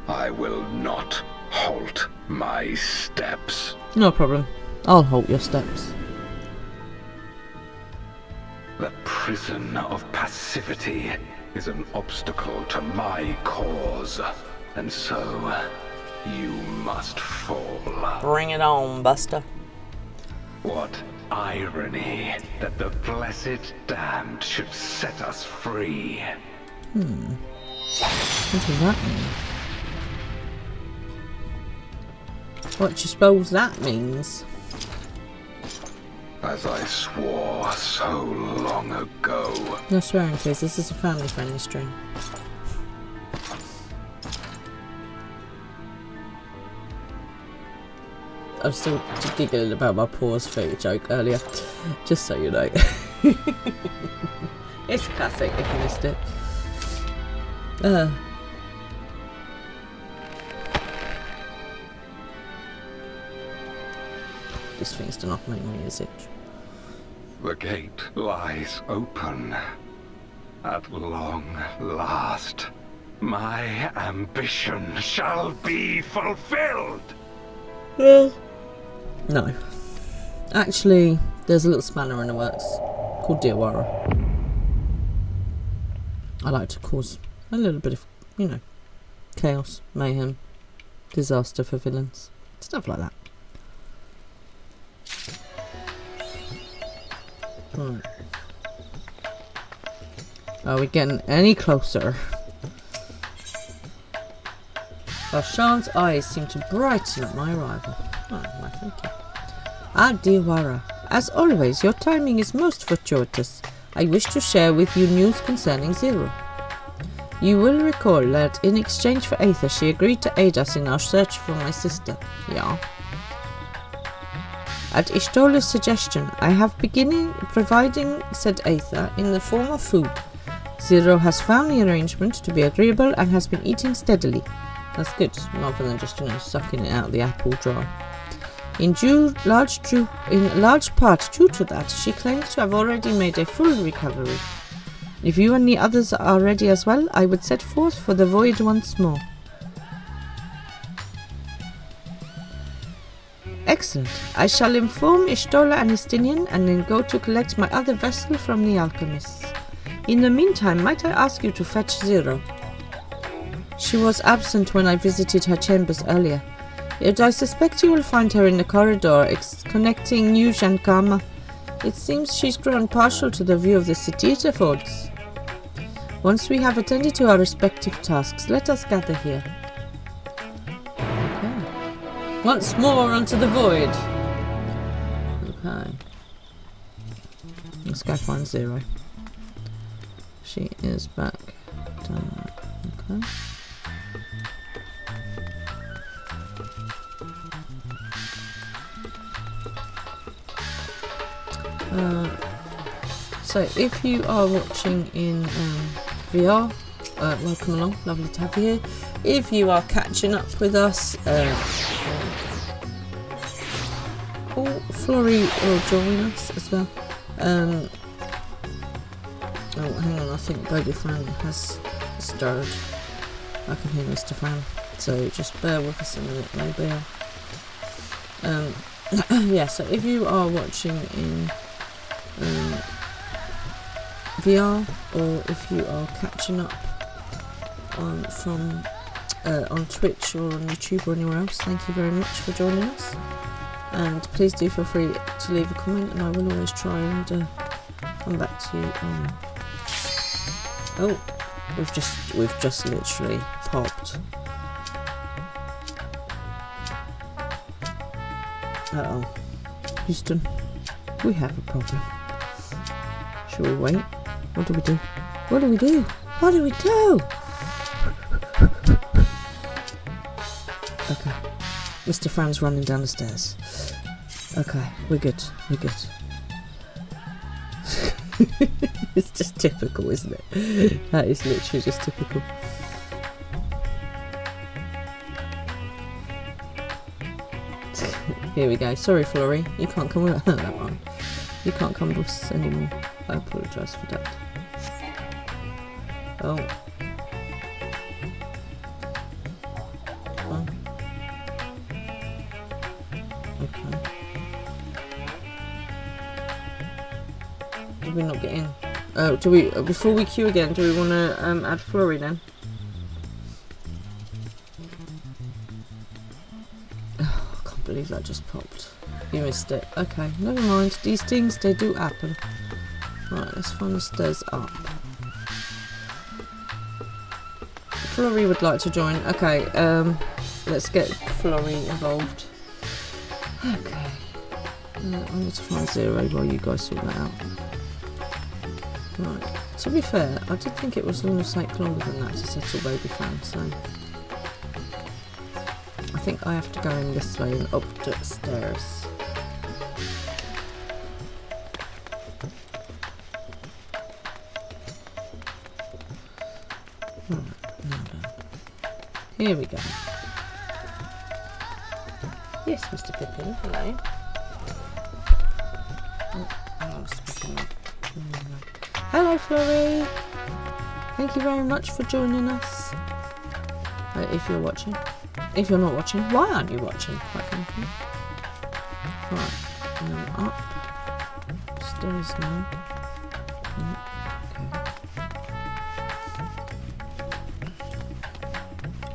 I will not halt my steps. No problem. I'll halt your steps. The prison of passivity is an obstacle to my cause, and so you must fall. Bring it on, Buster. What irony that the blessed damned should set us free. What does that mean? What do you suppose that means? As I swore so long ago. No swearing, please. This is a family-friendly stream. I was still giggling about my paws food joke earlier, just so you know. It's classic if you missed it. This thing's done not make me as itch. The gate lies open. At long last, my ambition shall be fulfilled. No. Actually, there's a little spanner in the works called Diawara. I like to cause a little bit of, you know, chaos, mayhem, disaster for villains. Stuff like that. Right. Are we getting any closer? Sean's eyes seem to brighten at my arrival. Oh, why, thank you. Ah, dear Wara. As always, your timing is most fortuitous. I wish to share with you news concerning Zero. You will recall that in exchange for Aether, she agreed to aid us in our search for my sister. Yeah. At Ishtola's suggestion, I have beginning providing said Aether in the form of food. Zero has found the arrangement to be agreeable and has been eating steadily. That's good, rather than just, sucking it out the apple dry. In large part due to that, she claims to have already made a full recovery. If you and the others are ready as well, I would set forth for the voyage once more. Excellent. I shall inform Ishtola and Istinian and then go to collect my other vessel from the alchemists. In the meantime, might I ask you to fetch Zero? She was absent when I visited her chambers earlier. Yet I suspect you will find her in the corridor connecting Yuj and Kama. It seems she's grown partial to the view of the city it affords. Once we have attended to our respective tasks, let us gather here. Okay. Once more onto the void. Okay. Let's go find Zero. She is back. Okay. So if you are watching in VR, welcome along, lovely to have you here. If you are catching up with us, Florrie will join us as well. Oh, hang on, I think Baby Fran has stirred. I can hear Mr. Fran, so just bear with us a minute, maybe. Yeah, so if you are watching in VR, or if you are catching up from on Twitch or on YouTube or anywhere else, thank you very much for joining us, and please do feel free to leave a comment, and I will always try and come back to you. Oh, we've just literally popped. Uh-oh. Houston, we have a problem. Shall we wait? What do we do? What do we do? What do we do? Okay. Mr. Fran's running down the stairs. Okay, we're good. We're good. It's just typical, isn't it? That is literally just typical. Here we go. Sorry, Florrie. You can't come with that one. You can't come with us anymore. I apologise for that. Oh. Oh. Okay. Did we not get in? Oh, do we? Before we queue again, do we want to add Florrie then? Oh, I can't believe that just popped. You missed it. Okay, never mind. These things, they do happen. Right, let's find the stairs up. Florrie would like to join. Okay, let's get Florrie involved. Okay. I need to find Zero while you guys sort that out. Right. To be fair, I did think it was going to take longer than that to settle Baby Fan, so I think I have to go in this way and up the stairs. Here we go. Yes, Mr. Pippin, hello. Oh, I'm speaking up. Hello, Florrie. Thank you very much for joining us. If you're watching. If you're not watching, why aren't you watching, quite frankly? Right, up. Stairs now.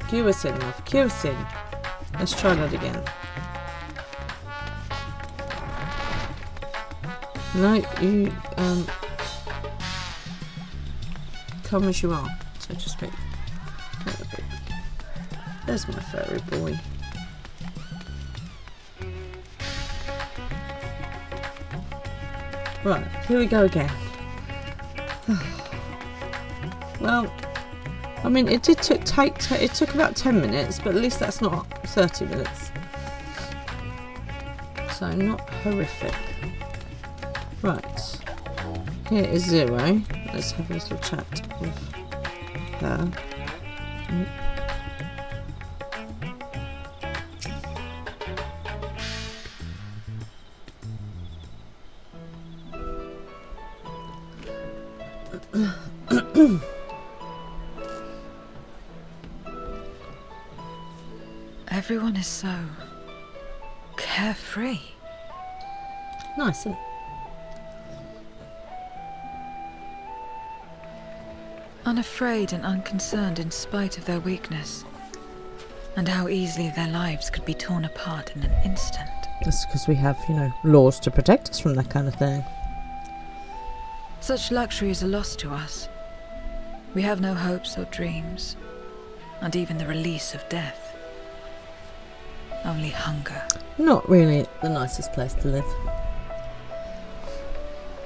Cue us in, love. Cue us in. Let's try that again. No, you come as you are, so to speak. There's my furry boy. Right, here we go again. Well, I mean, it did it took about 10 minutes, but at least that's not 30 minutes. So not horrific. Right, here is 0. Let's have a little chat with her. Everyone is so carefree. Nice, isn't it? Unafraid and unconcerned in spite of their weakness. And how easily their lives could be torn apart in an instant. That's because we have, you know, laws to protect us from that kind of thing. Such luxury is a loss to us. We have no hopes or dreams, and even the release of death. Only hunger. Not really the nicest place to live.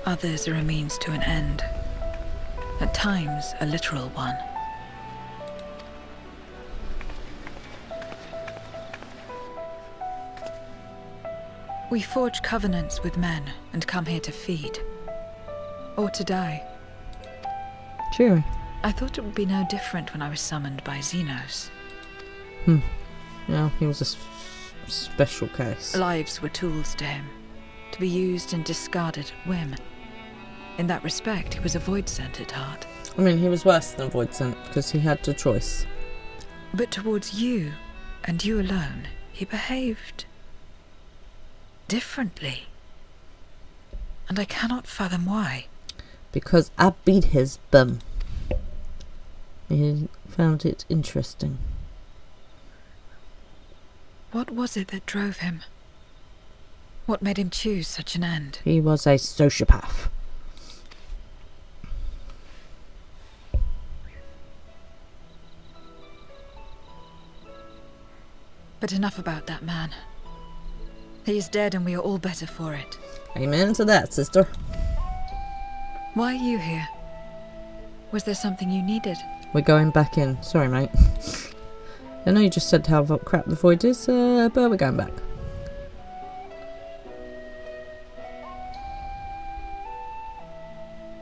Others are a means to an end. At times, a literal one. We forge covenants with men and come here to feed. Or to die. Cheery. I thought it would be no different when I was summoned by Xenos. Yeah, he was a special case. Lives were tools to him, to be used and discarded at whim. In that respect, he was a void sent at heart. I mean, he was worse than void sent because he had the choice. But towards you, and you alone, he behaved differently. And I cannot fathom why. Because I beat his bum. He found it interesting. What was it that drove him? What made him choose such an end? He was a sociopath. But enough about that man. He is dead and we are all better for it. Amen to that, sister. Why are you here? Was there something you needed? We're going back in. Sorry, mate. I know you just said how crap the void is, but we're going back.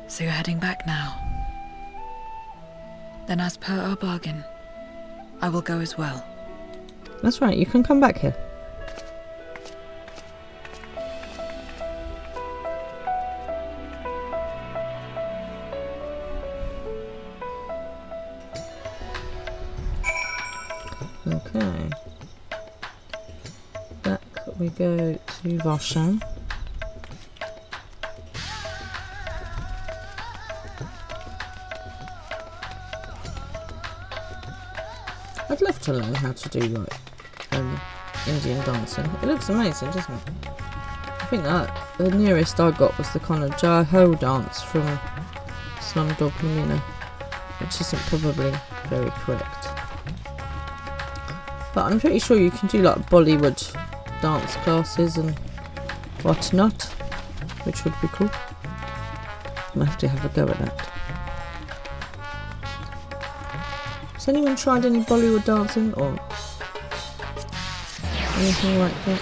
So you're heading back now? Then as per our bargain, I will go as well. That's right, you can come back here. Okay. Back we go to Varshan. I'd love to learn how to do like Indian dancing. It looks amazing, doesn't it? I think that the nearest I got was the kind of Jai Ho dance from Slumdog Millionaire, which isn't probably very correct. But I'm pretty sure you can do like Bollywood dance classes and whatnot, which would be cool. I'll have to have a go at that. Has anyone tried any Bollywood dancing or anything like that?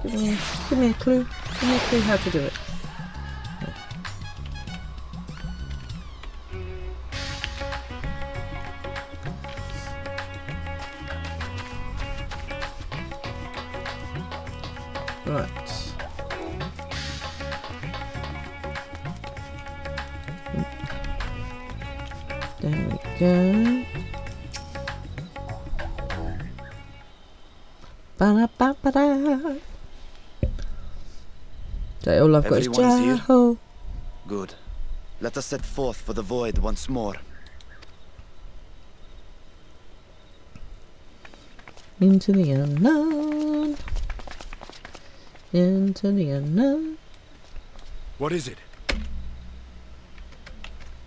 Give me a clue. Give me a clue how to do it. Right. There we go. Ba-da-ba-ba-da. So all I've got is Everyone is here? Jaho. Good. Let us set forth for the void once more. Into the unknown. Into the unknown. What is it?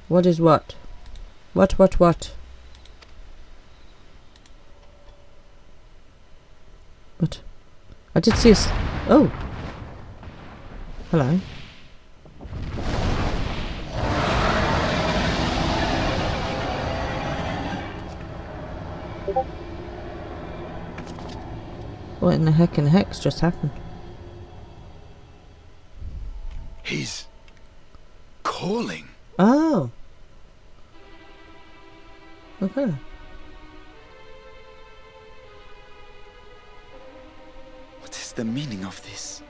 What is what? What? What? I did see us. Oh. Hello. What in the heck's just happened? He's calling. Oh. Okay. What is the meaning of this?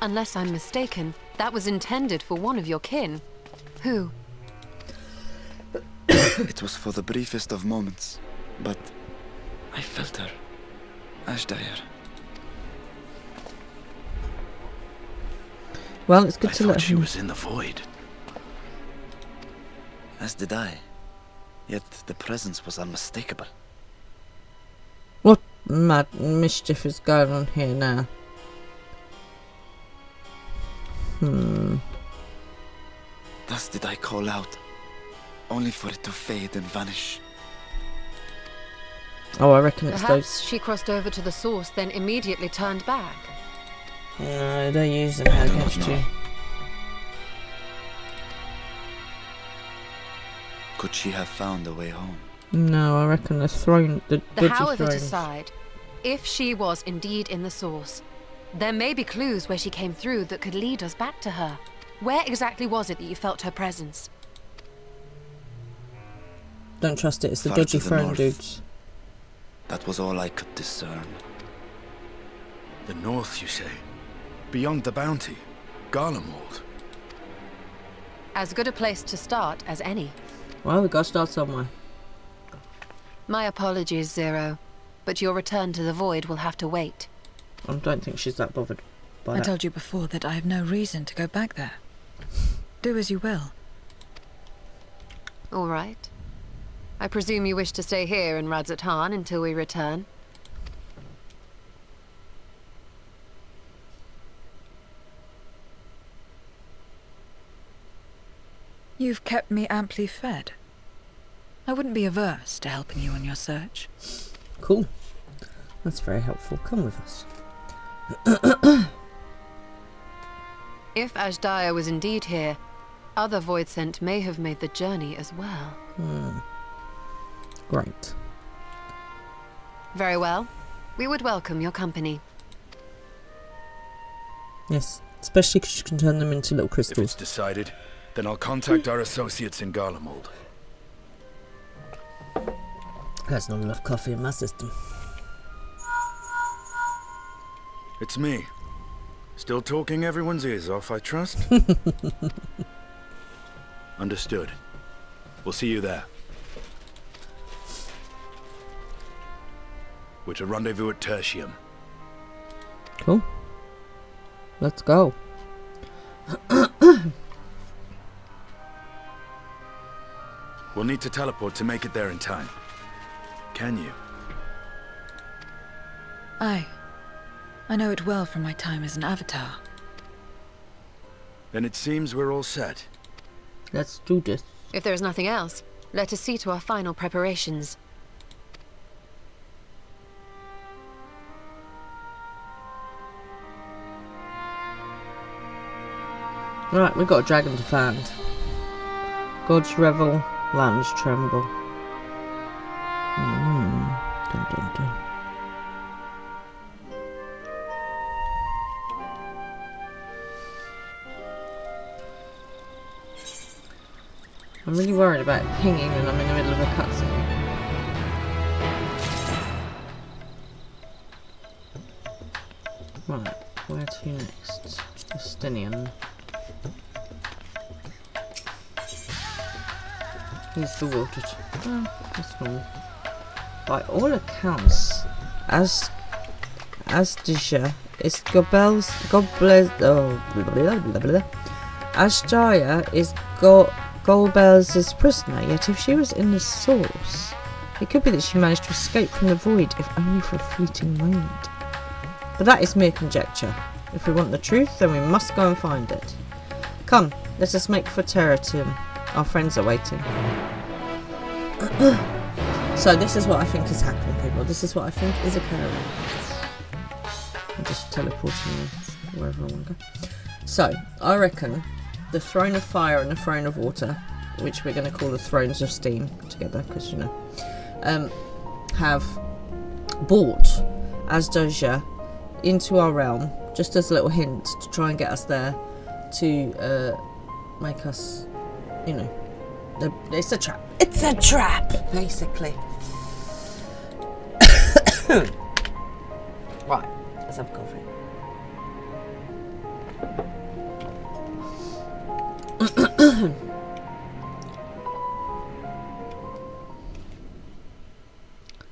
Unless I'm mistaken, that was intended for one of your kin. Who? It was for the briefest of moments, but I felt her. Ashdire. Well, it's good I to thought let she him. was in the void. As did I. Yet the presence was unmistakable. What mad mischief is going on here now? Thus did I call out, only for it to fade and vanish. Oh, I reckon it's Perhaps those. she crossed over to the source, then immediately turned back. No, they're using her against you. Could she have found a way home? No, I reckon the throne, the How of it thrones. aside, if she was indeed in the source, there may be clues where she came through that could lead us back to her. Where exactly was it that you felt her presence? Don't trust it. It's the Far dodgy to the throne north. dudes. That was all I could discern. The north, you say? Beyond the bounty? Garlemald? As good a place to start as any. Well, we gotta start somewhere. My apologies, Zero, but your return to the void will have to wait. I don't think she's that bothered by I that. told you before that I have no reason to go back there. Do as you will. All right. I presume you wish to stay here in Radzatan until we return. You've kept me amply fed. I wouldn't be averse to helping you on your search. Cool. That's very helpful. Come with us. If Ashdaya was indeed here, other Voidsent may have made the journey as well. Great. Very well. We would welcome your company. Yes. Especially because you can turn them into little If it's crystals. decided, then I'll contact our associates in Garlemald. There's not enough coffee in my system. It's me. Still talking everyone's ears off, I trust? Understood. We'll see you there. We're to rendezvous at Tertium. Cool. Let's go. We'll need to teleport to make it there in time. Can you? Aye. I know it well from my time as an avatar. Then it seems we're all set. Let's do this. If there is nothing else, let us see to our final preparations. Right, we've got a dragon to find. Gods revel, lands tremble. Dun, dun, dun. I'm really worried about pinging when I'm in the middle of a cutscene. Right, where to next? Justinian. He's bewildered. Oh, that's normal. By all accounts, Asdija is Ashdaya is Golbel's prisoner, yet if she was in the source, it could be that she managed to escape from the void, if only for a fleeting moment. But that is mere conjecture. If we want the truth, then we must go and find it. Come, let us make for Terratium. Our friends are waiting. So this is what I think is happening, people. This is what I think is occurring. I'm just teleporting wherever I want to go. So, I reckon the Throne of Fire and the Throne of Water, which we're going to call the Thrones of Steam together, because, you know, have bought Azdoja into our realm, just as a little hint to try and get us there, to make us, you know, it's a trap. It's a trap, basically. Right, let's have a coffee.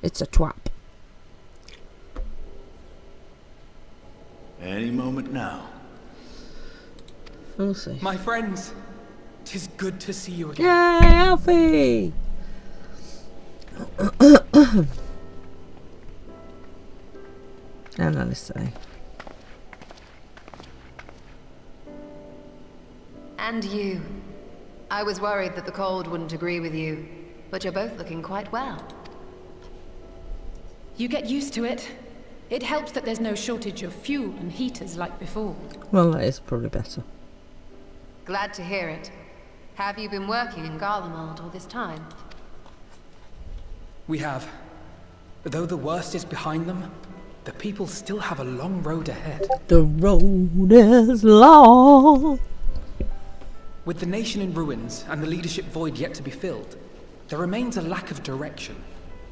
It's a trap. Any moment now. We'll see. My friends, 'tis good to see you again. Yay, Alfie! And let's say. And you. I was worried that the cold wouldn't agree with you, but you're both looking quite well. You get used to it. It helps that there's no shortage of fuel and heaters like before. Well, that is probably better. Glad to hear it. Have you been working in Garlemald all this time? We have. Though the worst is behind them, the people still have a long road ahead. The road is long. With the nation in ruins and the leadership void yet to be filled, there remains a lack of direction,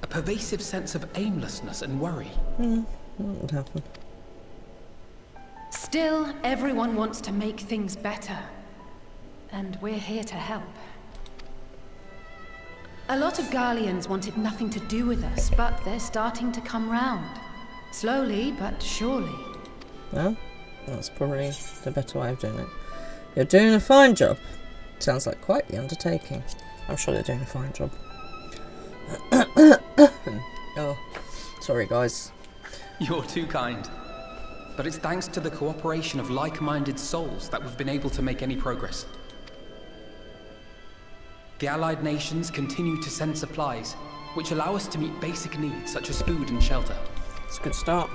a pervasive sense of aimlessness and worry. What would happen? Still, everyone wants to make things better. And we're here to help. A lot of Garleans wanted nothing to do with us, but they're starting to come round. Slowly, but surely. Well, that's probably the better way of doing it. You're doing a fine job. Sounds like quite the undertaking. I'm sure they're doing a fine job. Oh, sorry guys. You're too kind. But it's thanks to the cooperation of like-minded souls that we've been able to make any progress. The allied nations continue to send supplies, which allow us to meet basic needs such as food and shelter. It's a good start.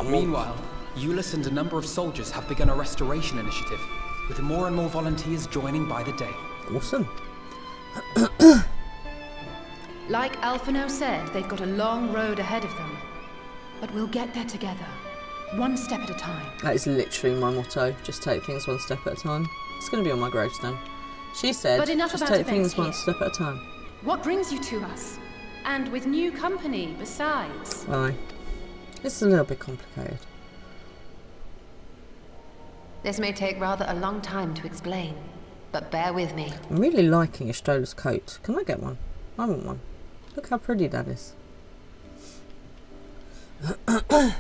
Meanwhile, Euless and a number of soldiers have begun a restoration initiative, with more and more volunteers joining by the day. Awesome. Like Alphino said, they've got a long road ahead of them. But we'll get there together, one step at a time. That is literally my motto. Just take things one step at a time. It's going to be on my gravestone. She said, But enough just about take things events one here. step at a time. What brings you to us? And with new company, besides. Aye. It's a little bit complicated. This may take rather a long time to explain, but bear with me. I'm really liking Estrola's coat. Can I get one? I want one. Look how pretty that is. The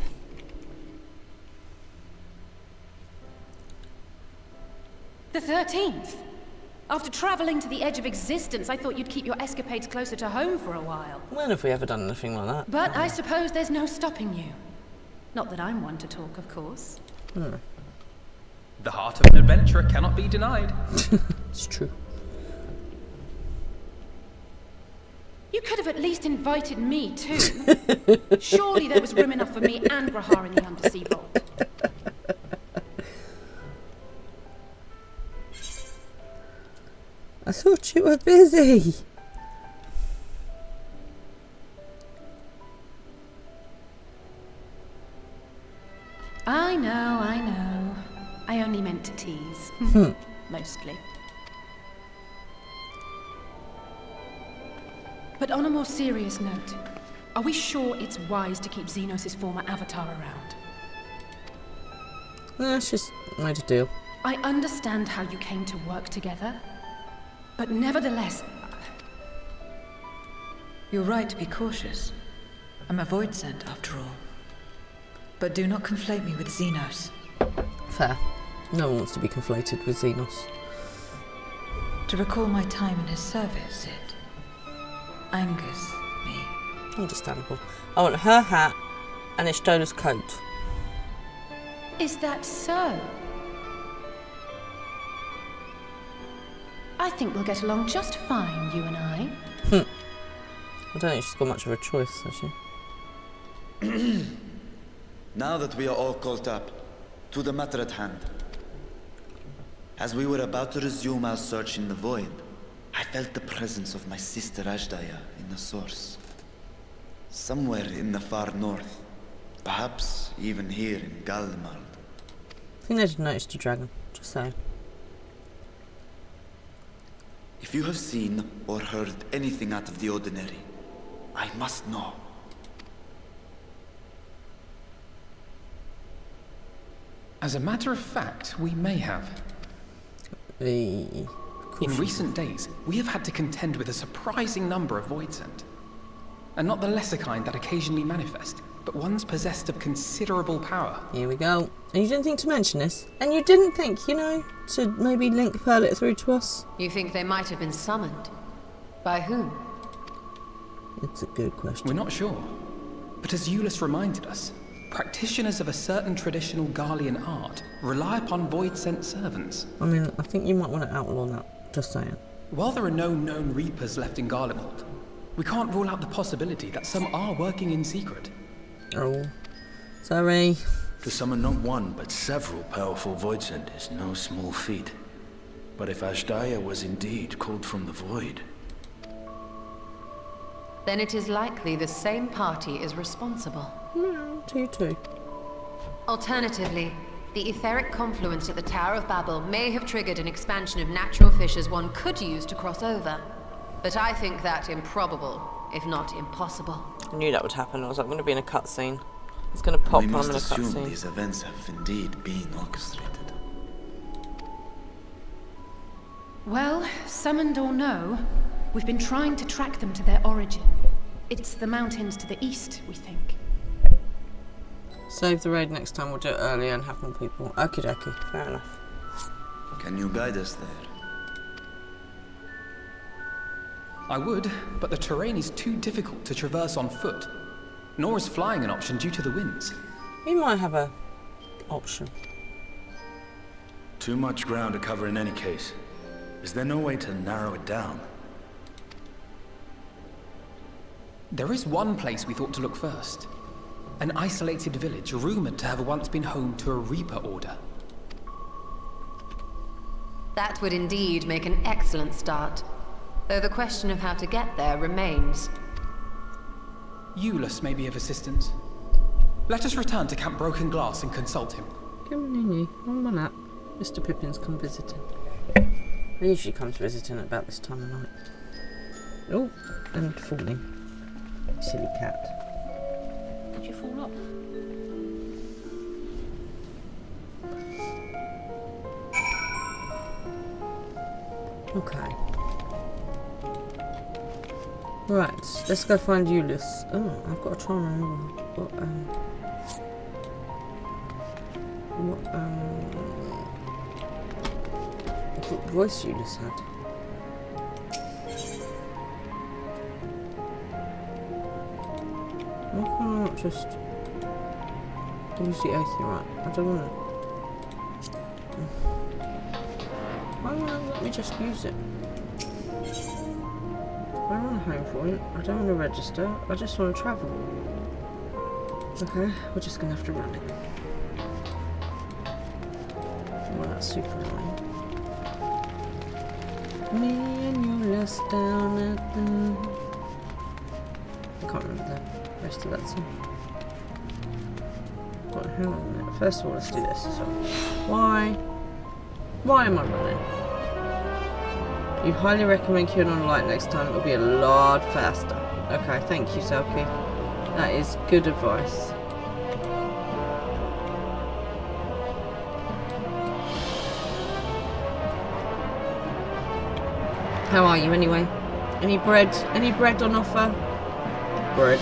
13th. After traveling to the edge of existence, I thought you'd keep your escapades closer to home for a while. When have we ever done anything like that? But I suppose there's no stopping you. Not that I'm one to talk, of course. The heart of an adventurer cannot be denied. It's true. You could have at least invited me too. Surely there was room enough for me and Grahar in the Undersea Vault. I thought you were busy. I know, I know. I only meant to tease. Mostly. But on a more serious note, are we sure it's wise to keep Xenos' former avatar around? She's made a deal. I understand how you came to work together, but nevertheless... You're right to be cautious. I'm a void sent, after all. But do not conflate me with Xenos. Fair. No one wants to be conflated with Xenos. To recall my time in his service, it angers me. Understandable. I want her hat and Estrola's coat. Is that so? I think we'll get along just fine, you and I. I don't think she's got much of a choice, has she? Now that we are all caught up, to the matter at hand. As we were about to resume our search in the void, I felt the presence of my sister Ashdaya in the source. Somewhere in the far north. Perhaps even here in Galmard. I think they just noticed a dragon, just saying. If you have seen or heard anything out of the ordinary, I must know. As a matter of fact, we may have. In recent days, we have had to contend with a surprising number of void scent. And not the lesser kind that occasionally manifest, but ones possessed of considerable power. Here we go. And you didn't think to mention this? And you didn't think, you know, to maybe link Pearl it through to us? You think they might have been summoned? By whom? It's a good question. We're not sure. But as Euless reminded us, practitioners of a certain traditional Garlean art rely upon void-sent servants. I mean, I think you might want to outlaw that. Just saying. While there are no known Reapers left in Garlemald, we can't rule out the possibility that some are working in secret. Oh, sorry. To summon not one, but several powerful voidsent is no small feat. But if Ashdaya was indeed called from the void... Then it is likely the same party is responsible. No, too. Alternatively, the etheric confluence at the Tower of Babel may have triggered an expansion of natural fissures one could use to cross over. But I think that improbable, if not impossible. I knew that would happen. I was like, I'm going to be in a cutscene. It's going to pop We when I'm must in a assume cutscene. these events have indeed been orchestrated. Well, summoned or no, we've been trying to track them to their origin. It's the mountains to the east, we think. Save the raid next time. We'll do it earlier and have more people. Okie dokie. Fair enough. Can you guide us there? I would, but the terrain is too difficult to traverse on foot. Nor is flying an option due to the winds. We might have a option. Too much ground to cover in any case. Is there no way to narrow it down? There is one place we thought to look first. An isolated village rumored to have once been home to a Reaper order. That would indeed make an excellent start. Though the question of how to get there remains. Euless may be of assistance. Let us return to Camp Broken Glass and consult him. Come on up. Mr. Pippin's come visiting. He usually comes visiting at about this time of night. Oh, and falling. Silly cat. Did you fall off? Okay. Right, let's go find Euless. Oh, I've got to try and remember what voice Euless had. Why can't I not just use the Aether? Right, I don't want to. Why won't it let me just use it? I don't want a home point, I don't want to register, I just want to travel. Okay, we're just going to have to run it. Well, that's super annoying. Me and Euless down at the... I can't remember the rest of that song. Well, hang on a minute. First of all, let's do this. So, why am I running? You highly recommend queuing on light next time. It'll be a lot faster. Okay, thank you, Selkie. That is good advice. How are you anyway? Any bread? Any bread on offer? Bread.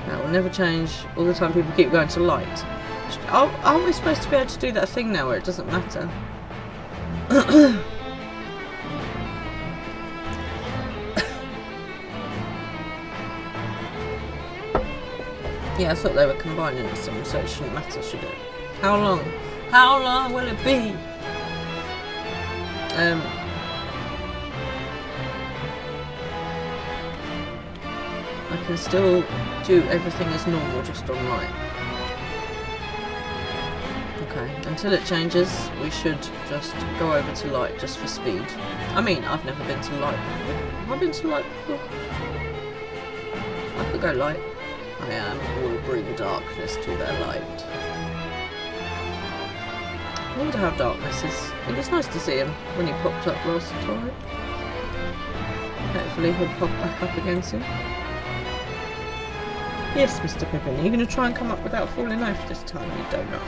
That will never change. All the time people keep going to light. Aren't we supposed to be able to do that thing now where it doesn't matter? Yeah, I thought they were combining the song, so it shouldn't matter, should it? How long? How long will it be? I can still do everything as normal, just on light. Okay, until it changes, we should just go over to light just for speed. I mean, I've never been to light before. Have I been to light before? I could go light. I am will bring darkness to their light. I wonder how darkness is. It was nice to see him when he popped up last time. Hopefully he'll pop back up again soon. Yes, Mr. Pippin, are you going to try and come up without falling off this time, you donut?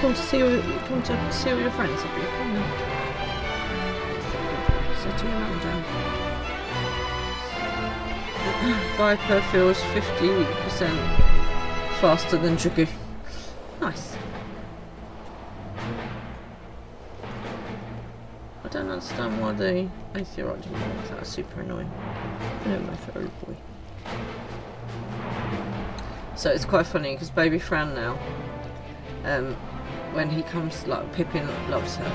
Come to see all your friends, have you? Come on. Settle your mum down. Viper feels 50% faster than Dragoon. Nice. I don't understand why the Aetherite didn't work. That was super annoying. I know my favourite boy. So it's quite funny because Baby Fran now, when he comes, like, Pippin loves her,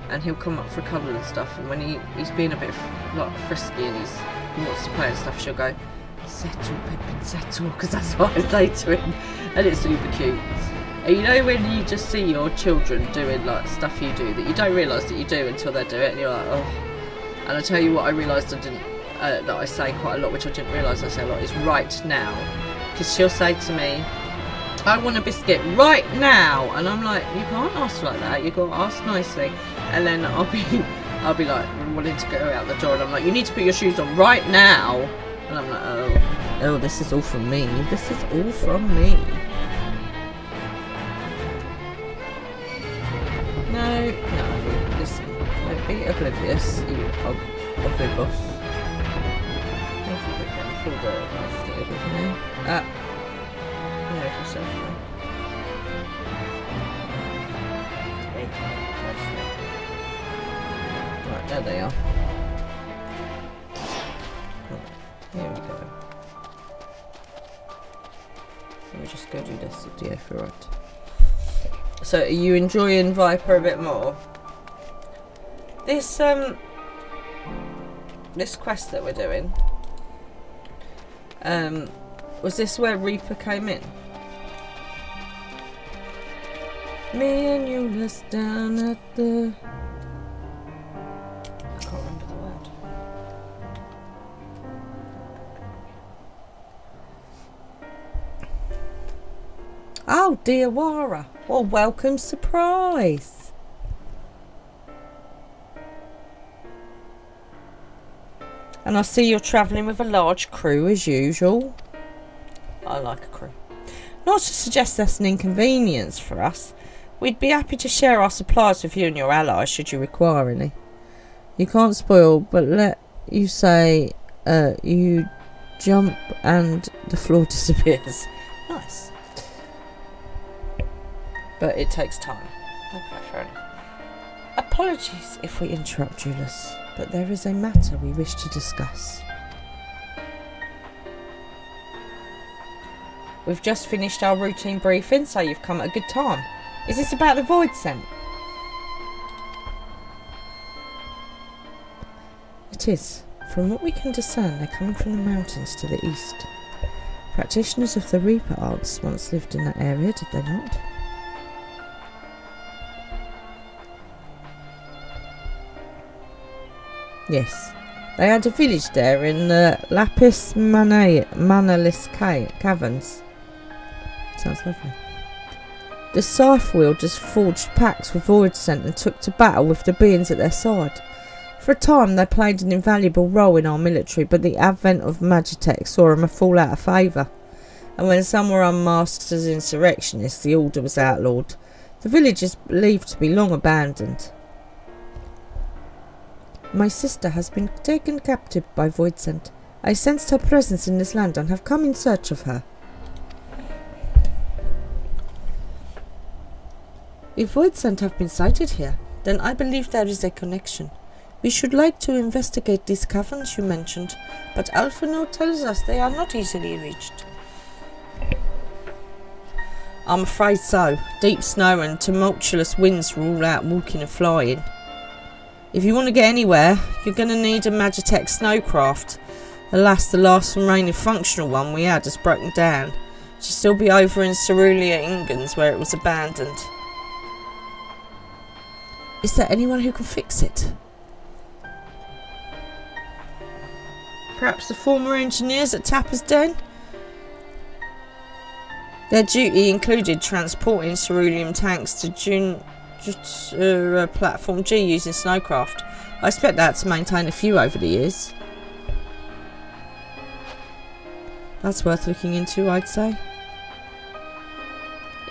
and he'll come up for a cuddle and stuff, and when he's being a bit like frisky and he wants to play and stuff, she'll go, settle Pippin, settle, because that's what I say to him, and it's super cute. And you know when you just see your children doing like stuff you do that you don't realise that you do until they do it, and you're like, oh. And I tell you what I realised I didn't, that I say quite a lot, which I didn't realise I say a lot, is right now, because she'll say to me, I want a biscuit right now, and I'm like, you can't ask like that, you've got to ask nicely. And then I'll be like wanting to go out the door, and I'm like, you need to put your shoes on right now, and I'm like, oh, this is all from me, this is all from me. No, listen, don't be oblivious, you ugly boss. Thank you for getting full the last day, isn't it? Yourself, right, there they are. Right, here we go. Let me just go do this at the Aetherite. So, are you enjoying Viper a bit more? This this quest that we're doing, was this where Reaper came in? Me and Eunice down at the... I can't remember the word. Oh, dear Wara. Well, welcome surprise. And I see you're travelling with a large crew as usual. I like a crew. Not to suggest that's an inconvenience for us. We'd be happy to share our supplies with you and your allies should you require any. You can't spoil, but let you say you jump and the floor disappears. Nice. But it takes time. Okay, fair enough. Apologies if we interrupt, Julius, but there is a matter we wish to discuss. We've just finished our routine briefing, so you've come at a good time. Is this about the void scent? It is. From what we can discern, they're coming from the mountains to the east. Practitioners of the Reaper arts once lived in that area, did they not? Yes. They had a village there in the Lapis Manalis Caverns. Sounds lovely. The Scythe wielders forged pacts with Void Scent and took to battle with the beings at their side. For a time they played an invaluable role in our military, but the advent of Magitech saw them fall out of favour. And when some were unmasked as insurrectionists, the order was outlawed. The village is believed to be long abandoned. My sister has been taken captive by Voidsent. I sensed her presence in this land and have come in search of her. If Voidsent have been sighted here, then I believe there is a connection. We should like to investigate these caverns you mentioned, but Alphinaud tells us they are not easily reached. I'm afraid so. Deep snow and tumultuous winds rule out walking and flying. If you want to get anywhere, you're going to need a Magitech snowcraft. Alas, the last remaining functional one we had has broken down. It should still be over in Cerulean Ingens, where it was abandoned. Is there anyone who can fix it? Perhaps the former engineers at Tapper's Den? Their duty included transporting cerulean tanks to Platform G using snowcraft. I expect that to maintain a few over the years. That's worth looking into, I'd say.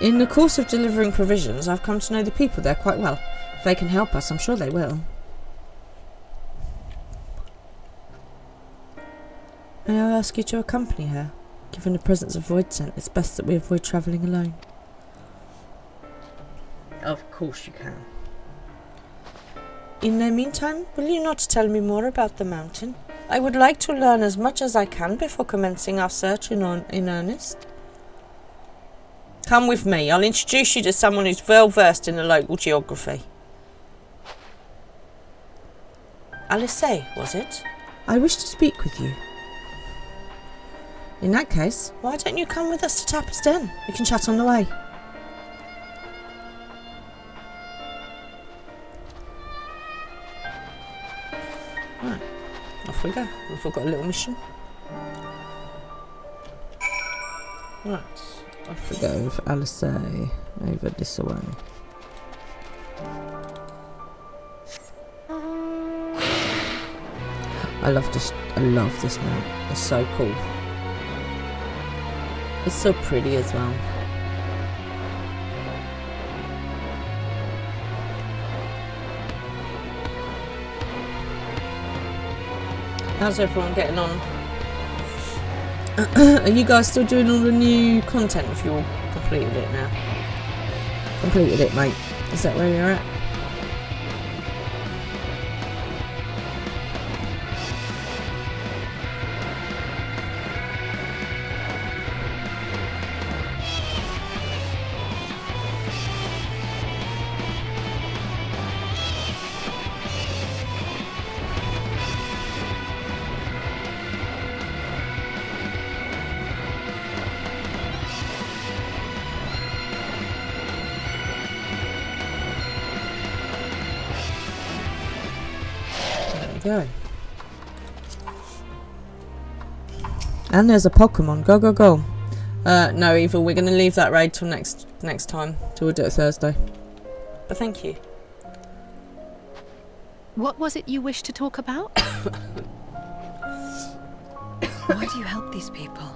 In the course of delivering provisions, I've come to know the people there quite well. If they can help us, I'm sure they will. May I ask you to accompany her? Given the presence of Voidsent, it's best that we avoid travelling alone. Of course you can. In the meantime, will you not tell me more about the mountain? I would like to learn as much as I can before commencing our search in earnest. Come with me. I'll introduce you to someone who's well versed in the local geography. Alice, was it? I wish to speak with you. In that case, why don't you come with us to Tapper's Den? We can chat on the way. Right, off we go. We've all got a little mission. Right, off we go with Alice over this way. I love this map. It's so cool. It's so pretty as well. How's everyone getting on? Are you guys still doing all the new content if you've completed it now? Completed it, mate. Is that where you're at? Go. And there's a Pokemon. Go, go, go. No, Eva, we're going to leave that raid till next time. Till we'll do it Thursday. But thank you. What was it you wished to talk about? Why do you help these people?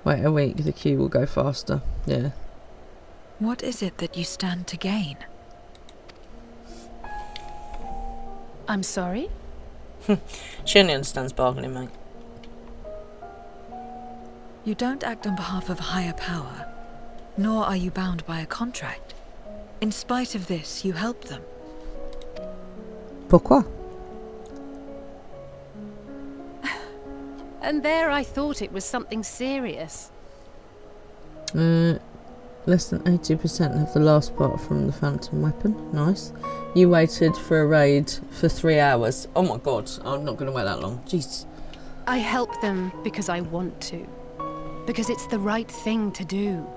Wait a week, the queue will go faster. Yeah. What is it that you stand to gain? I'm sorry? She only understands bargaining, mate. You don't act on behalf of a higher power, nor are you bound by a contract. In spite of this, you help them. Pourquoi? And there I thought it was something serious. Less than 80% have the last part from the phantom weapon. Nice. You waited for a raid for 3 hours. Oh my god, I'm not going to wait that long. Jeez. I help them because I want to. Because it's the right thing to do.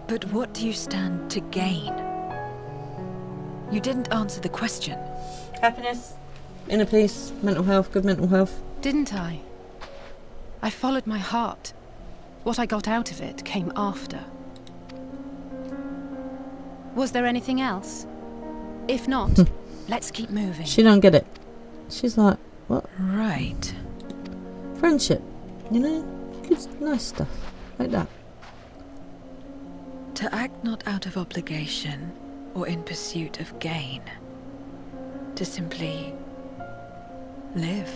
But what do you stand to gain? You didn't answer the question. Happiness, inner peace, mental health, good mental health. Didn't I? I followed my heart. What I got out of it came after. Was there anything else? If not, let's keep moving. She don't get it. She's like, what? Right. Friendship. You know? Good, nice stuff. Like that. To act not out of obligation or in pursuit of gain. To simply live.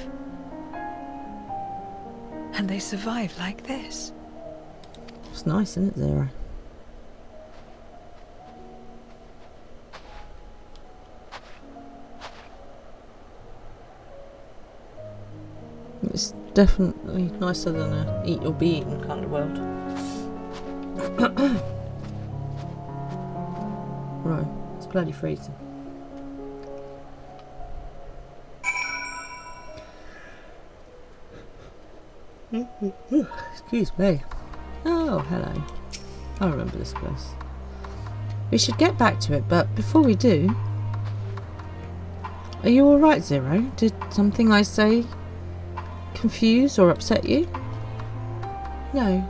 And they survive like this. It's nice, isn't it, Zero? It's definitely nicer than a eat or be eaten kind of world. Right, it's bloody freezing. Excuse me. Oh, hello. I remember this place. We should get back to it, but before we do... Are you alright, Zero? Did something I say confuse or upset you? No.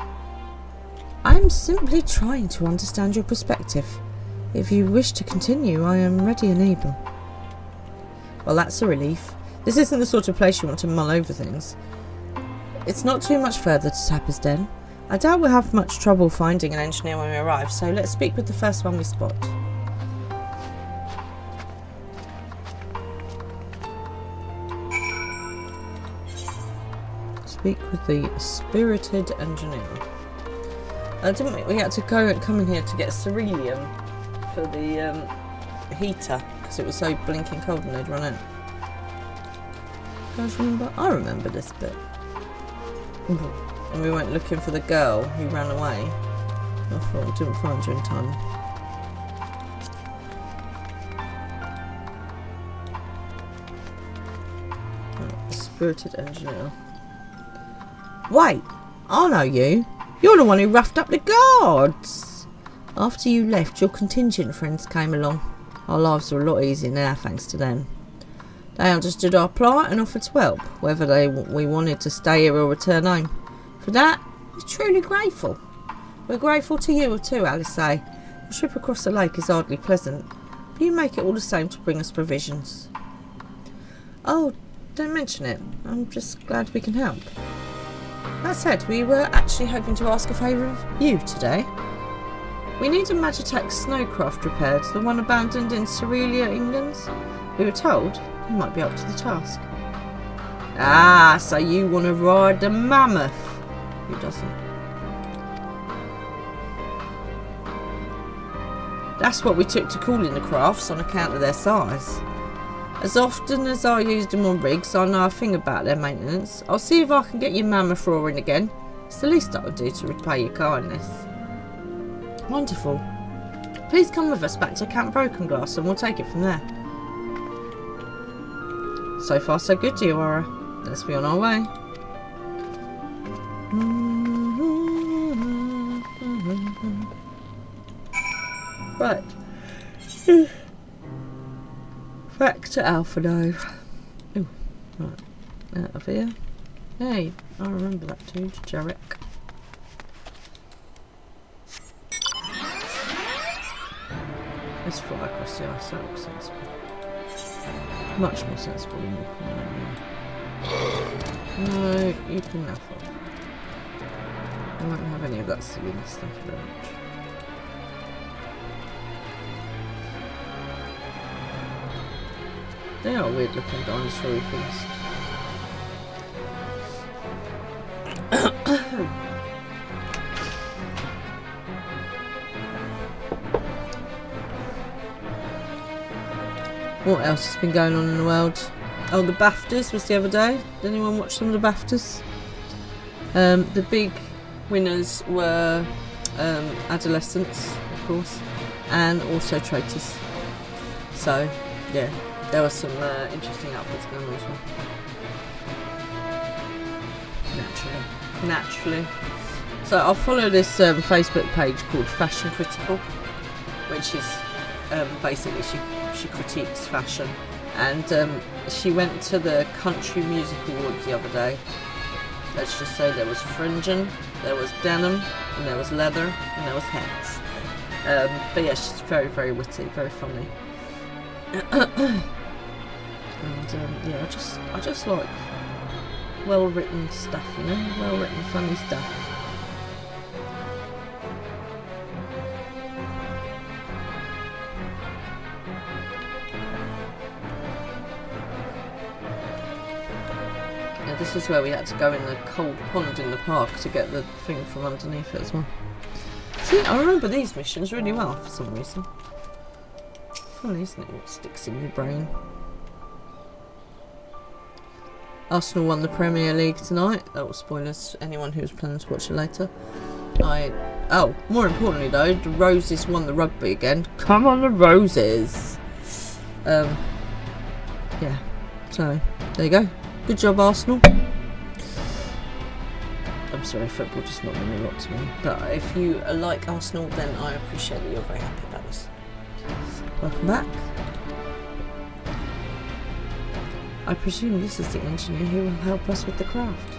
I'm simply trying to understand your perspective. If you wish to continue, I am ready and able. Well, that's a relief. This isn't the sort of place you want to mull over things. It's not too much further to Tapper's Den. I doubt we'll have much trouble finding an engineer when we arrive, so let's speak with the first one we spot. Speak with the spirited engineer. Didn't we? We had to come in here to get ceruleum for the heater because it was so blinking cold and they'd run out. You guys remember? I remember this bit. And we went looking for the girl who ran away. I thought we didn't find her in time. Right, the spirited engineer. Wait! I know you! You're the one who roughed up the guards! After you left, your contingent friends came along. Our lives were a lot easier now thanks to them. They understood our plight and offered to help, whether we wanted to stay here or return home. For that, we're truly grateful. We're grateful to you too, Alice. The trip across the lake is hardly pleasant, but you make it all the same to bring us provisions. Oh, don't mention it. I'm just glad we can help. That said, we were actually hoping to ask a favour of you today. We need a Magitech snowcraft repaired, the one abandoned in Cerealia, England. We were told you might be up to the task. Ah, so you want to ride the mammoth? Who doesn't? That's what we took to calling the crafts on account of their size. As often as I used them on rigs, I know a thing about their maintenance. I'll see if I can get your mammoth roaring again. It's the least I would do to repay your kindness. Wonderful. Please come with us back to Camp Broken Glass and we'll take it from there. So far so good, Diora. Let's be on our way. Right. Back to Alpha Nove. Ooh, right. Out of here. Hey, I remember that too, Jarek. Let's fly across the ice, that looks sensible. Much more sensible than walking around here. No, you can have fun. I won't have any of that silliness, thank you very much. They are weird looking dinosaur things. What else has been going on in the world? Oh, the BAFTAs was the other day. Did anyone watch some of the BAFTAs? The big winners were adolescents, of course, and also traitors. So, yeah. There were some interesting outfits going on as well. Naturally. So I'll follow this Facebook page called Fashion Critical, which is basically she critiques fashion. And she went to the Country Music Awards the other day. Let's just say there was fringing, there was denim, and there was leather, and there was hats. But yeah, she's very, very witty, very funny. And yeah, I just like well-written stuff, you know, well-written, funny stuff. Yeah, this is where we had to go in the cold pond in the park to get the thing from underneath it as well. See, I remember these missions really well for some reason. Funny, isn't it, what sticks in your brain? Arsenal won the Premier League tonight. Oh, spoilers for anyone who's planning to watch it later. Oh, more importantly though, the Roses won the rugby again. Come on the Roses! Yeah, so, there you go. Good job, Arsenal. I'm sorry, football just not mean a lot to me. But if you like Arsenal, then I appreciate that you're very happy about this. Welcome back. I presume this is the engineer who will help us with the craft.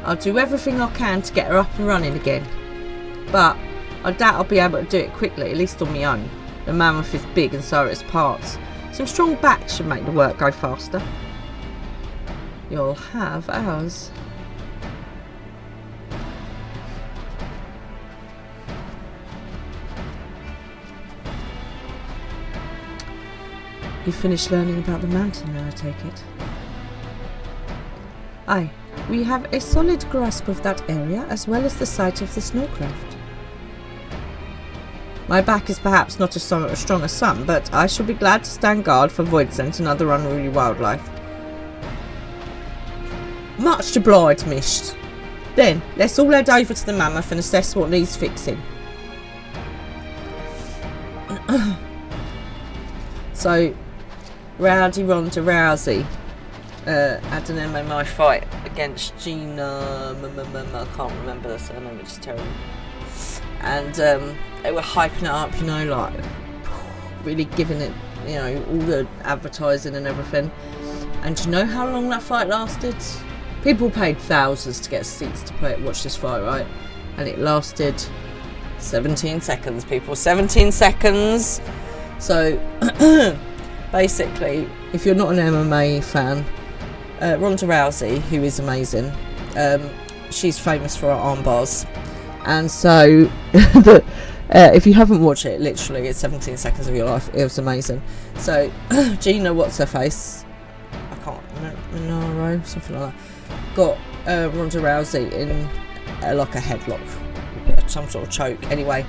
I'll do everything I can to get her up and running again. But I doubt I'll be able to do it quickly, at least on my own. The mammoth is big and so are its parts. Some strong backs should make the work go faster. You'll have ours. You finished learning about the mountain now, I take it? Aye, we have a solid grasp of that area as well as the site of the snowcraft. My back is perhaps not as strong as some, but I shall be glad to stand guard for Voidsent and other unruly wildlife. Much obliged, miss. Then, let's all head over to the mammoth and assess what needs fixing. So, Rowdy Ronda Rousey had an MMA fight against Gina. I can't remember the surname, which is terrible. And they were hyping it up, you know, like really giving it, you know, all the advertising and everything. And do you know how long that fight lasted? People paid thousands to get seats to watch this fight, right? And it lasted 17 seconds, people. 17 seconds! So, basically, if you're not an MMA fan, Ronda Rousey, who is amazing, she's famous for her arm bars. And so, if you haven't watched it, literally, it's 17 seconds of your life. It was amazing. So, Gina, what's her face? I can't remember, Monaro, something like that. Got Ronda Rousey in like a headlock, some sort of choke. Anyway,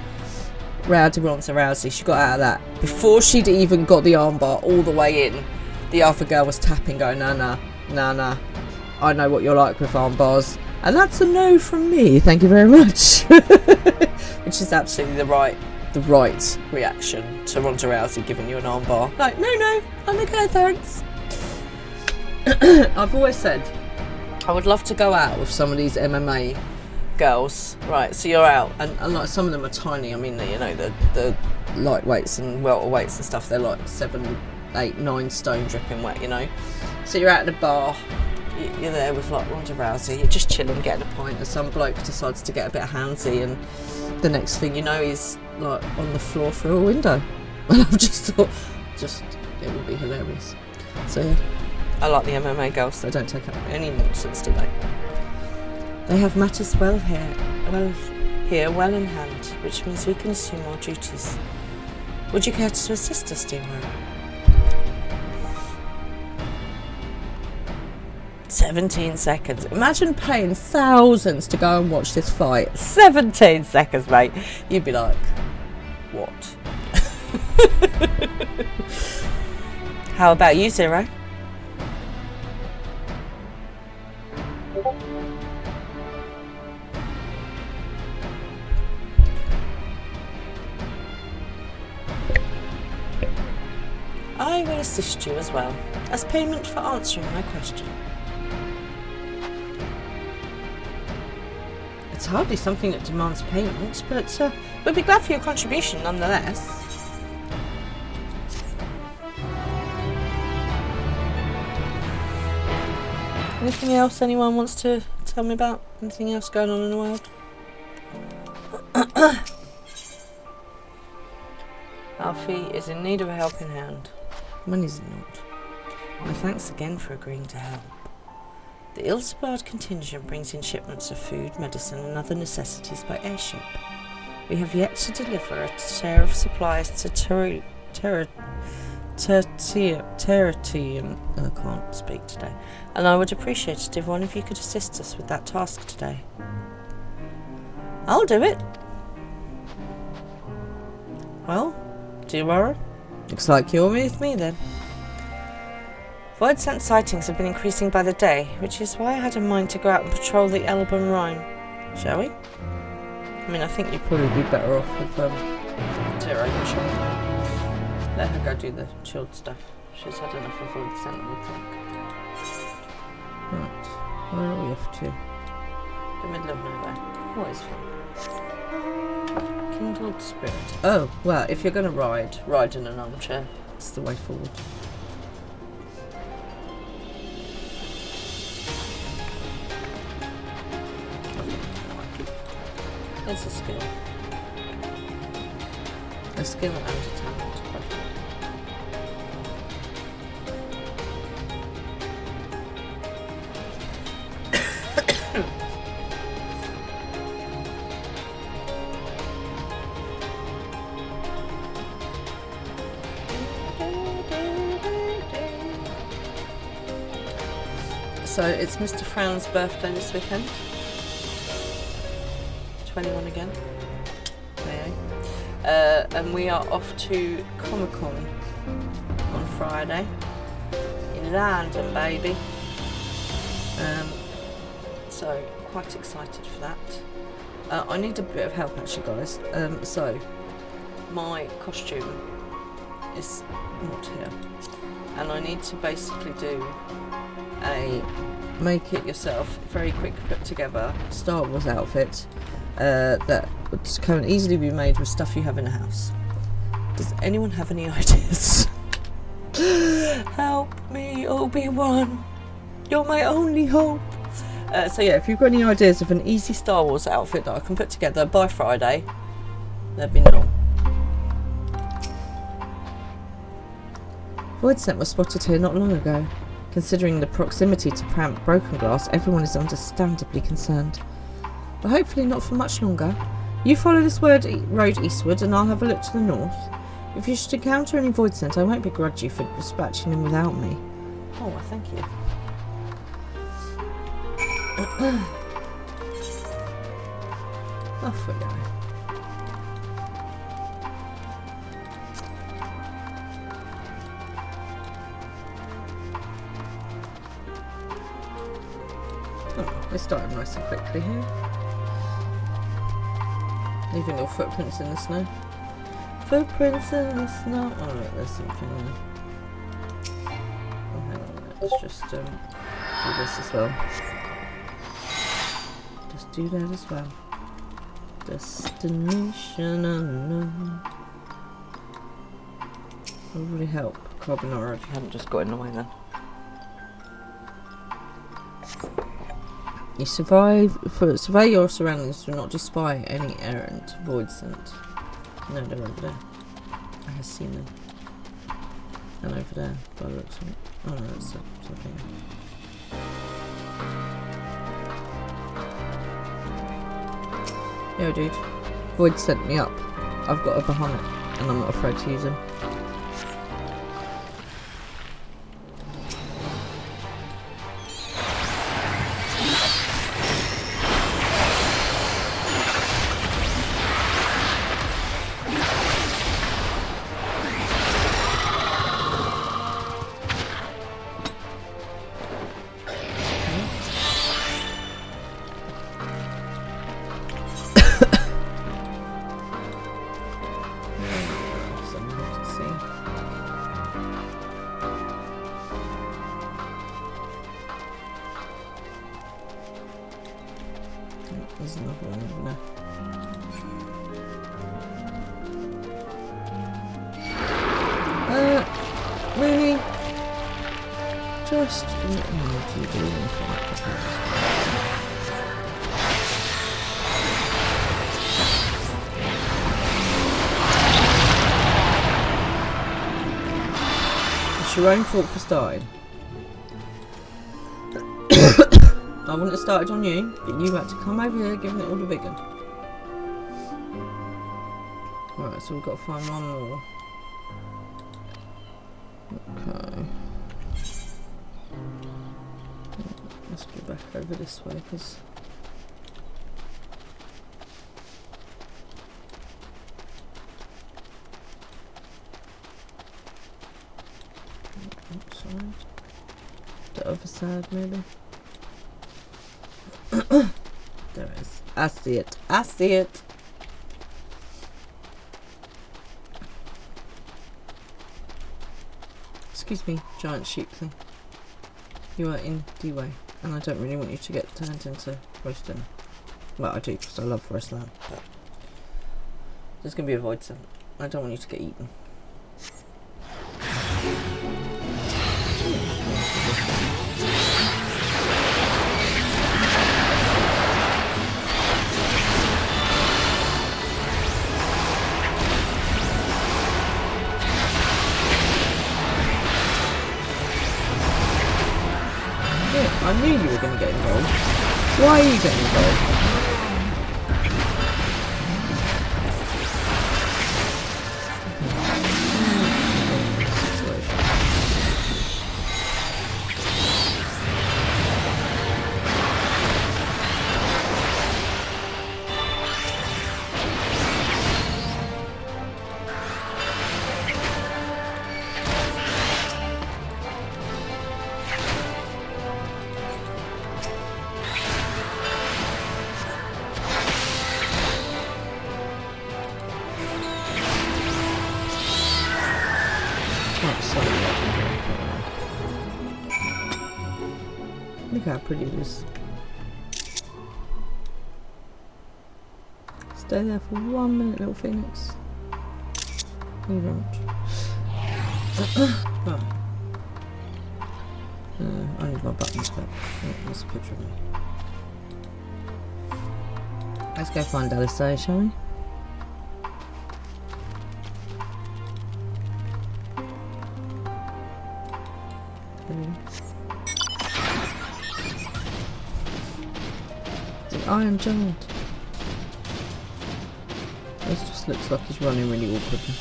Ronda Rousey, she got out of that. Before she'd even got the armbar all the way in, the other girl was tapping, going, nah, I know what you're like with armbars. And that's a no from me, thank you very much. Which is absolutely the right reaction to Ronda Rousey giving you an armbar. Like, no, I'm okay, thanks. I've always said, I would love to go out with some of these MMA girls. Right, so you're out, and like some of them are tiny. I mean, you know, the lightweights and welterweights and stuff, they're like 7, 8, 9 stone dripping wet, you know. So you're out at the bar, you're there with like Ronda Rousey, you're just chilling, getting a pint, and some bloke decides to get a bit handsy, and the next thing you know, he's like on the floor through a window. And I've just thought, it would be hilarious. So yeah, I like the MMA girls. They don't take up any nonsense, do they? They have matters well in hand, which means we can assume our duties. Would you care to assist us, dear Warren? 17 seconds. Imagine paying thousands to go and watch this fight. 17 seconds, mate. You'd be like, what? How about you, Zero? I will assist you as well, as payment for answering my question. It's hardly something that demands payment, but we'll be glad for your contribution nonetheless. Anything else anyone wants to tell me about? Anything else going on in the world? Alfie is in need of a helping hand. When is he not? My thanks again for agreeing to help. The ill-supplied contingent brings in shipments of food, medicine and other necessities by airship. We have yet to deliver a share of supplies to Tertium. I can't speak today. And I would appreciate it if one of you could assist us with that task today. I'll do it. Well, do you worry? Looks like you're with me then. Void scent sightings have been increasing by the day, which is why I had in mind to go out and patrol the Elbe and Rhine. Shall we? I mean, I think you'd probably be better off with Zero. Let her go do the chilled stuff. She's had enough of void scent, I think. Right, where are we off to? The middle of nowhere. What is fun? Kindled spirit. Oh, well, if you're going to ride in an armchair. It's the way forward. It's a skill. A skill and a talent. So it's Mr. Fran's birthday this weekend. 21 again. And we are off to Comic-Con on Friday in London, baby. So quite excited for that. I need a bit of help actually, guys. So my costume is not here, and I need to basically do a make it yourself, very quick put together Star Wars outfit that can easily be made with stuff you have in the house. Does anyone have any ideas? Help me, Obi-Wan. You're my only hope. So yeah, if you've got any ideas of an easy Star Wars outfit that I can put together by Friday, let me know. Void scent was spotted here not long ago. Considering the proximity to broken glass, everyone is understandably concerned. But hopefully not for much longer. You follow this road eastward and I'll have a look to the north. If you should encounter any void scent, I won't begrudge you for dispatching them without me. Oh, well, thank you. Off we go. Oh, we're starting nice and quickly here. Leaving your footprints in the snow. Footprints in the snow. Oh look, there's something there. Oh, hang on a minute. Let's just do this as well. Just do that as well. Destination unknown. Will really help carbonara if you haven't just got in the way then. You survey your surroundings, do not spy any errant void scent. No, they're over there. I have seen them. And over there, by the looks of it. Oh no, that's something. Yo dude, void sent me up. I've got a Bahamut and I'm not afraid to use him. There's another one over there. Really? Just what do you do? It's your own fault for starting. I wouldn't have started on you, but you had to come over here giving it all the big one. Right, so we've got to find one more. Okay. Let's go back over this way, because... Sorry. The other side, maybe. There it is. I see it. I see it. Excuse me, giant sheep thing. You are in the way, and I don't really want you to get turned into roast dinner. Well, I do, because I love roast lamb, but there's going to be a void zone. I don't want you to get eaten. I knew you were going to get involved. Why are you getting involved? Look how pretty it is. Stay there for 1 minute, little phoenix. You don't. Right. I need my buttons back. Oh, there's a picture of me. Let's go find Alistair, shall we? Iron Giant. This just looks like he's running really awkwardly.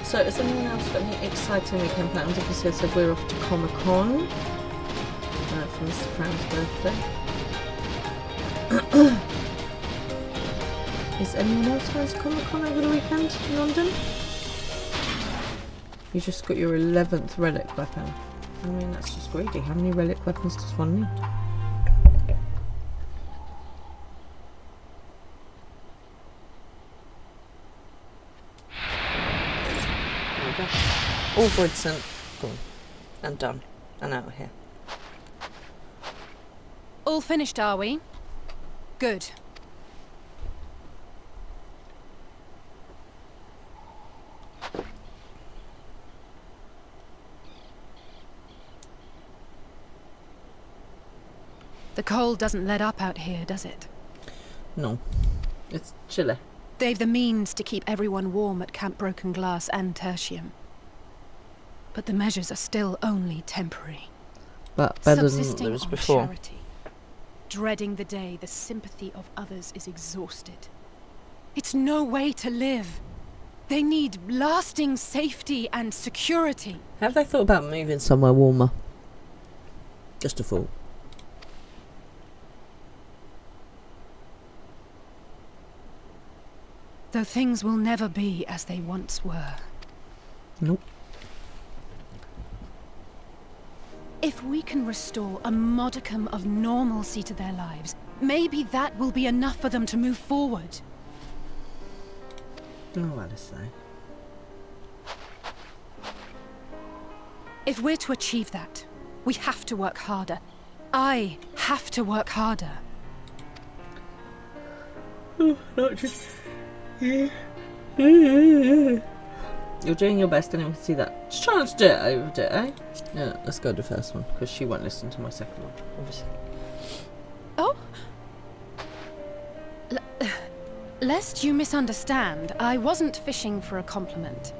So, has anyone else got any exciting weekend plans? Obviously, I said we're off to Comic-Con. For Mr. Frank's birthday. Is anyone else going to Comic-Con over the weekend in London? You just got your 11th relic weapon. I mean, that's just greedy. How many relic weapons does one need? There we go. All void sent. Boom. And done. And out of here. All finished, are we? Good. The cold doesn't let up out here, does it? No. It's chilly. They've the means to keep everyone warm at Camp Broken Glass and Tertium. But the measures are still only temporary. But better than there was before. Charity. Dreading the day the sympathy of others is exhausted. It's no way to live. They need lasting safety and security. Have they thought about moving somewhere warmer? Just a thought. Though things will never be as they once were. Nope. If we can restore a modicum of normalcy to their lives, maybe that will be enough for them to move forward. Oh, Alistair. If we're to achieve that, we have to work harder. I have to work harder. Oh, not just... You're doing your best, and I can see that. Just try not to do it overdo it, eh? Yeah, let's go to the first one, because she won't listen to my second one, obviously. Oh? Lest you misunderstand, I wasn't fishing for a compliment.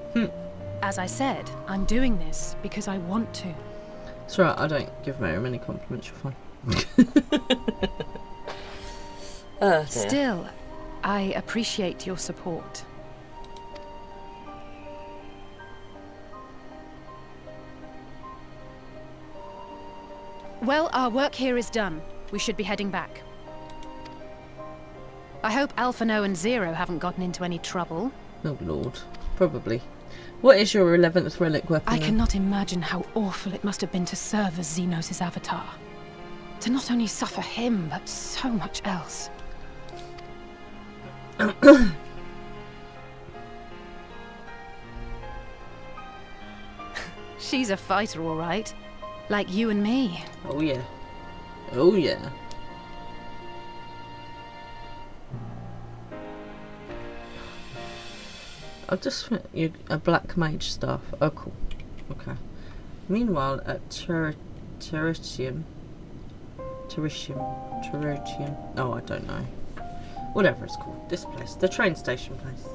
As I said, I'm doing this because I want to. It's right, I don't give Mary many compliments, you're fine. Oh, still, I appreciate your support. Well, our work here is done. We should be heading back. I hope Alphino and Zero haven't gotten into any trouble. Oh lord, probably. What is your 11th relic weapon? I cannot imagine how awful it must have been to serve as Xenos' avatar. To not only suffer him, but so much else. She's a fighter, all right. Like you and me. Oh yeah. Oh yeah. I've just you a black mage staff. Oh cool. Okay. Meanwhile at Teritium. Oh, I don't know. Whatever it's called. This place. The train station place.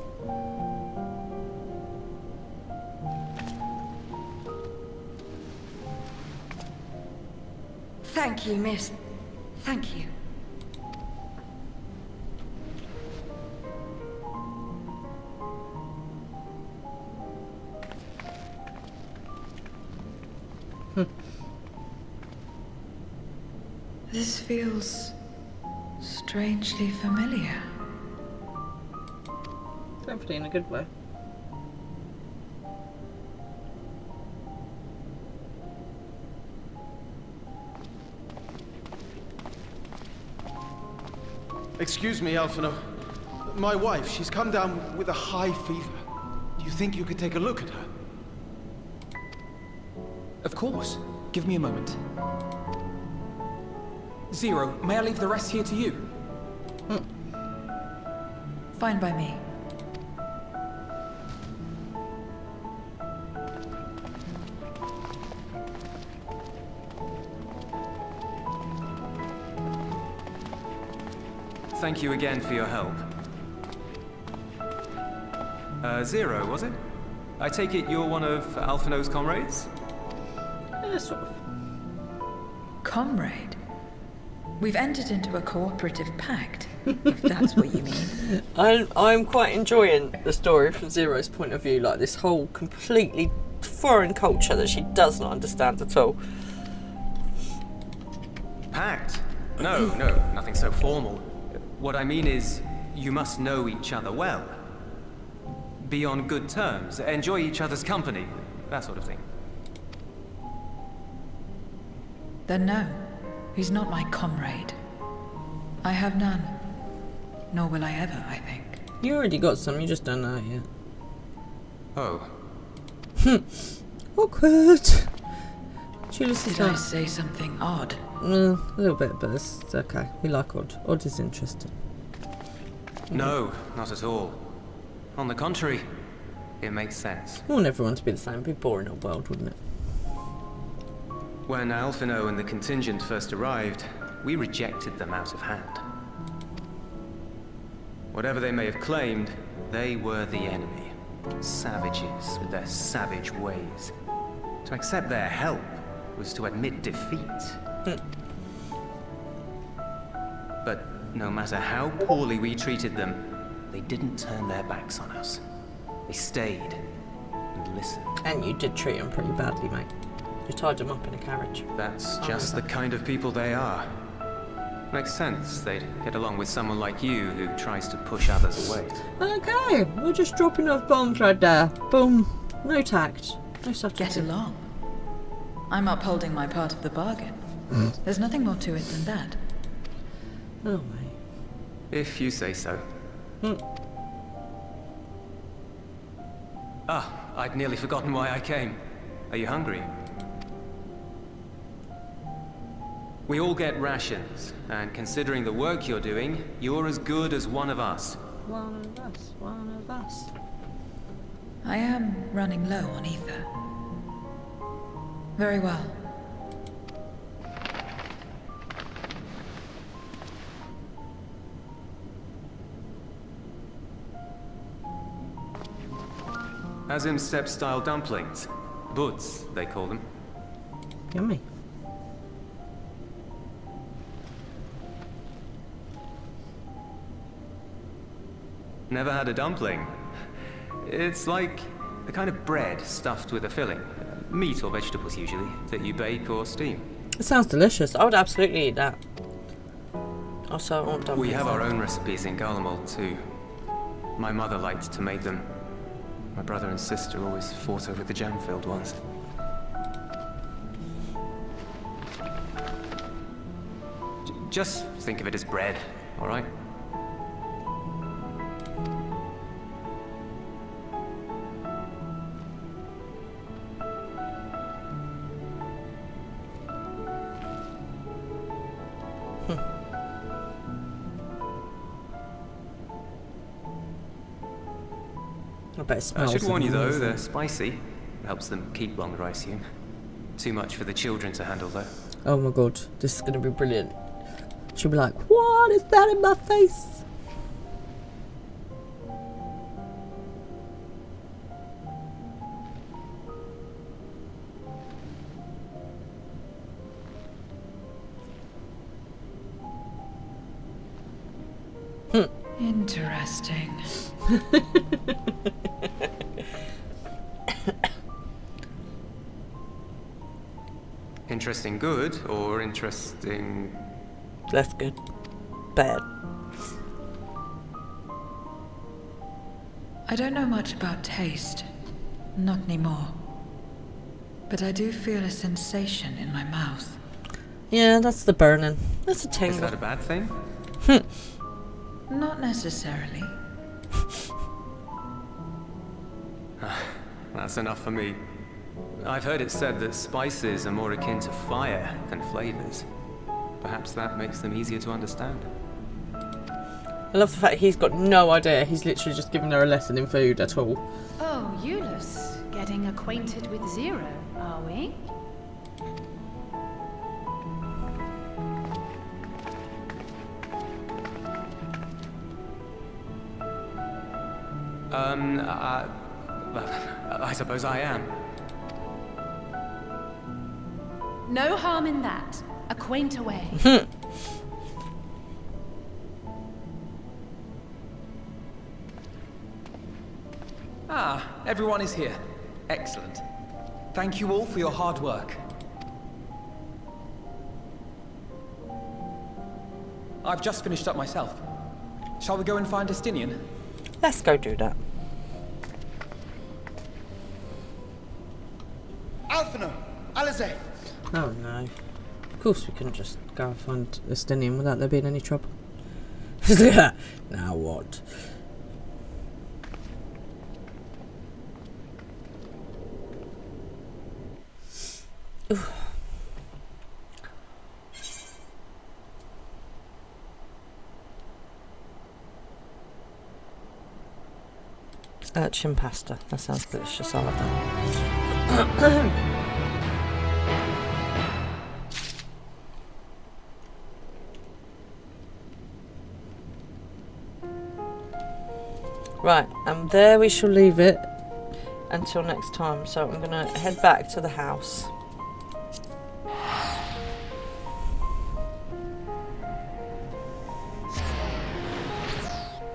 Thank you, miss. Thank you. This feels strangely familiar. Hopefully in a good way. Excuse me, Alphino. My wife, she's come down with a high fever. Do you think you could take a look at her? Of course. Give me a moment. Zero, may I leave the rest here to you? Fine by me. Thank you again for your help. Zero, was it? I take it you're one of Alphino's comrades? Yeah, sort of. Comrade? We've entered into a cooperative pact, if that's what you mean. I'm quite enjoying the story from Zero's point of view, like this whole completely foreign culture that she does not understand at all. Pact? No, nothing so formal. What I mean is, you must know each other well. Be on good terms, enjoy each other's company, that sort of thing. Then no, he's not my comrade. I have none. Nor will I ever, I think. You already got some, you just don't know it yet. Oh. Awkward. Julius is Did I say something odd? A little bit, but it's okay. We like odd. Odd is interesting. No, not at all. On the contrary, it makes sense. I want everyone to be the same. It'd be a boring old world, wouldn't it? When Alphino and the contingent first arrived, we rejected them out of hand. Whatever they may have claimed, they were the enemy. Savages with their savage ways. To accept their help was to admit defeat. But no matter how poorly we treated them, they didn't turn their backs on us. They stayed and listened. And you did treat them pretty badly, mate. You tied them up in a carriage. That's just the kind of people they are. Makes sense they'd get along with someone like you who tries to push others away. Okay, we're just dropping off bombs right there. Boom. No tact. No subtlety. Get along. I'm upholding my part of the bargain. There's nothing more to it than that. Oh, mate. If you say so. Ah, I'd nearly forgotten why I came. Are you hungry? We all get rations, and considering the work you're doing, you're as good as one of us. One of us. I am running low on ether. Very well. Azim step-style dumplings. Buds, they call them. Yummy. Never had a dumpling. It's like a kind of bread stuffed with a filling. Meat or vegetables, usually, that you bake or steam. It sounds delicious. I would absolutely eat that. Also, I want dumplings. We have our own recipes in Garlemald, too. My mother liked to make them. My brother and sister always fought over the jam-filled ones. Just think of it as bread, all right? I bet it smells. I should warn you though, amazing. they're spicy. Helps them keep longer, I assume. Too much for the children to handle though. Oh my god, this is going to be brilliant. She'll be like, what is that in my face? Interesting. Interesting good, or interesting... Less good. Bad. I don't know much about taste. Not anymore. But I do feel a sensation in my mouth. Yeah, that's the burning. That's a tingle. Is that a bad thing? Not necessarily. That's enough for me. I've heard it said that spices are more akin to fire than flavors. Perhaps that makes them easier to understand. I love the fact he's got no idea. He's literally just giving her a lesson in food at all. Oh, Euless, getting acquainted with Zero, are we? I suppose I am. No harm in that. Acquaint away. Everyone is here. Excellent. Thank you all for your hard work. I've just finished up myself. Shall we go and find Estinian? Let's go do that. Alphino! Alize! Oh no. Of course we couldn't just go and find Estinian without there being any trouble. Now what? Oof. Urchin pasta. That sounds delicious. I love that. Right, and there we shall leave it until next time. So I'm going to head back to the house.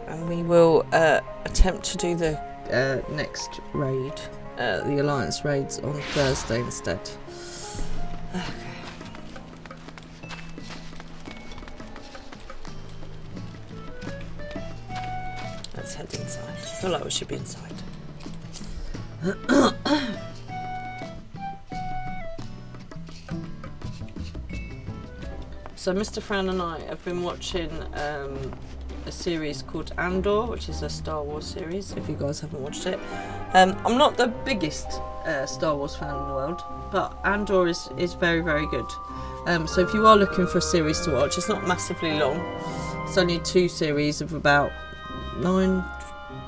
And we will attempt to do the next raid, the Alliance raids, on Thursday instead. Okay. Let's head inside. I feel like we should be inside. So Mr. Fran and I have been watching a series called Andor, which is a Star Wars series, if you guys haven't watched it. I'm not the biggest Star Wars fan in the world, but Andor is very, very good. So if you are looking for a series to watch, it's not massively long. It's only 2 series of about 9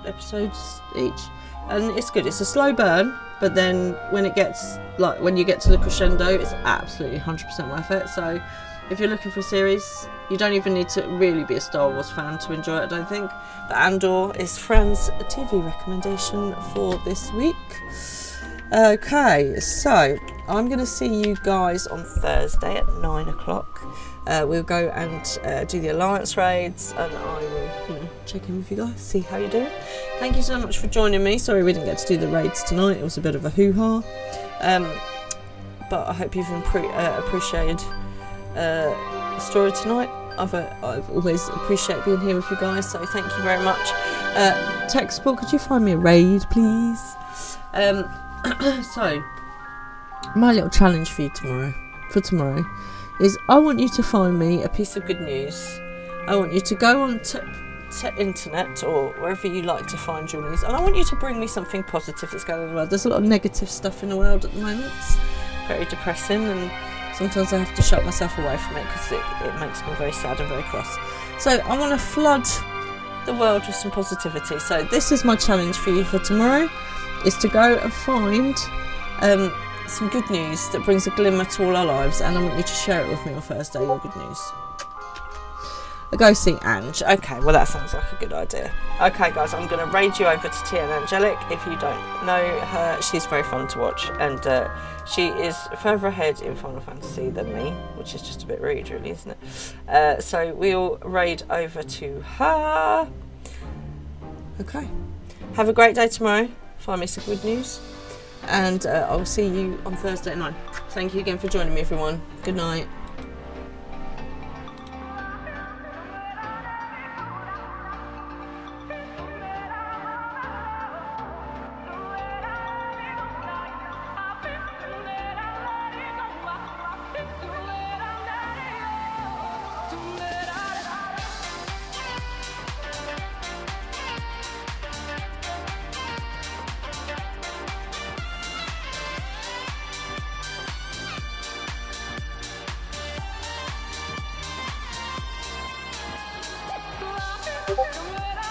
episodes each. and it's good. It's a slow burn, but then when it gets, like, when you get to the crescendo, it's absolutely 100% worth it. So if you're looking for a series, you don't even need to really be a Star Wars fan to enjoy it, I don't think. But Andor is Fran's TV recommendation for this week. Okay, so I'm going to see you guys on Thursday at 9 o'clock. We'll go and do the Alliance raids, and I will, check in with you guys, see how you're doing. Thank you so much for joining me. Sorry we didn't get to do the raids tonight. It was a bit of a hoo-ha. But I hope you've appreciated the story tonight. I've always appreciated being here with you guys, so thank you very much. Tech support, could you find me a raid, please? So, my little challenge for you tomorrow, is I want you to find me a piece of good news. I want you to go on to internet or wherever you like to find your news, and I want you to bring me something positive that's going on in the world. There's a lot of negative stuff in the world at the moment. It's very depressing, and sometimes I have to shut myself away from it because it makes me very sad and very cross. So I want to flood the world with some positivity. So this is my challenge for you for tomorrow, is to go and find some good news that brings a glimmer to all our lives, and I want you to share it with me on Thursday, your good news. Go see Ange. Okay, well that sounds like a good idea. Okay guys, I'm going to raid you over to Tia and Angelic. If you don't know her, she's very fun to watch, and she is further ahead in Final Fantasy than me, which is just a bit rude really, isn't it? So we'll raid over to her. Okay, have a great day tomorrow. Find me some good news, and I'll see you on Thursday at 9. Thank you again for joining me, everyone. Good night. Come on.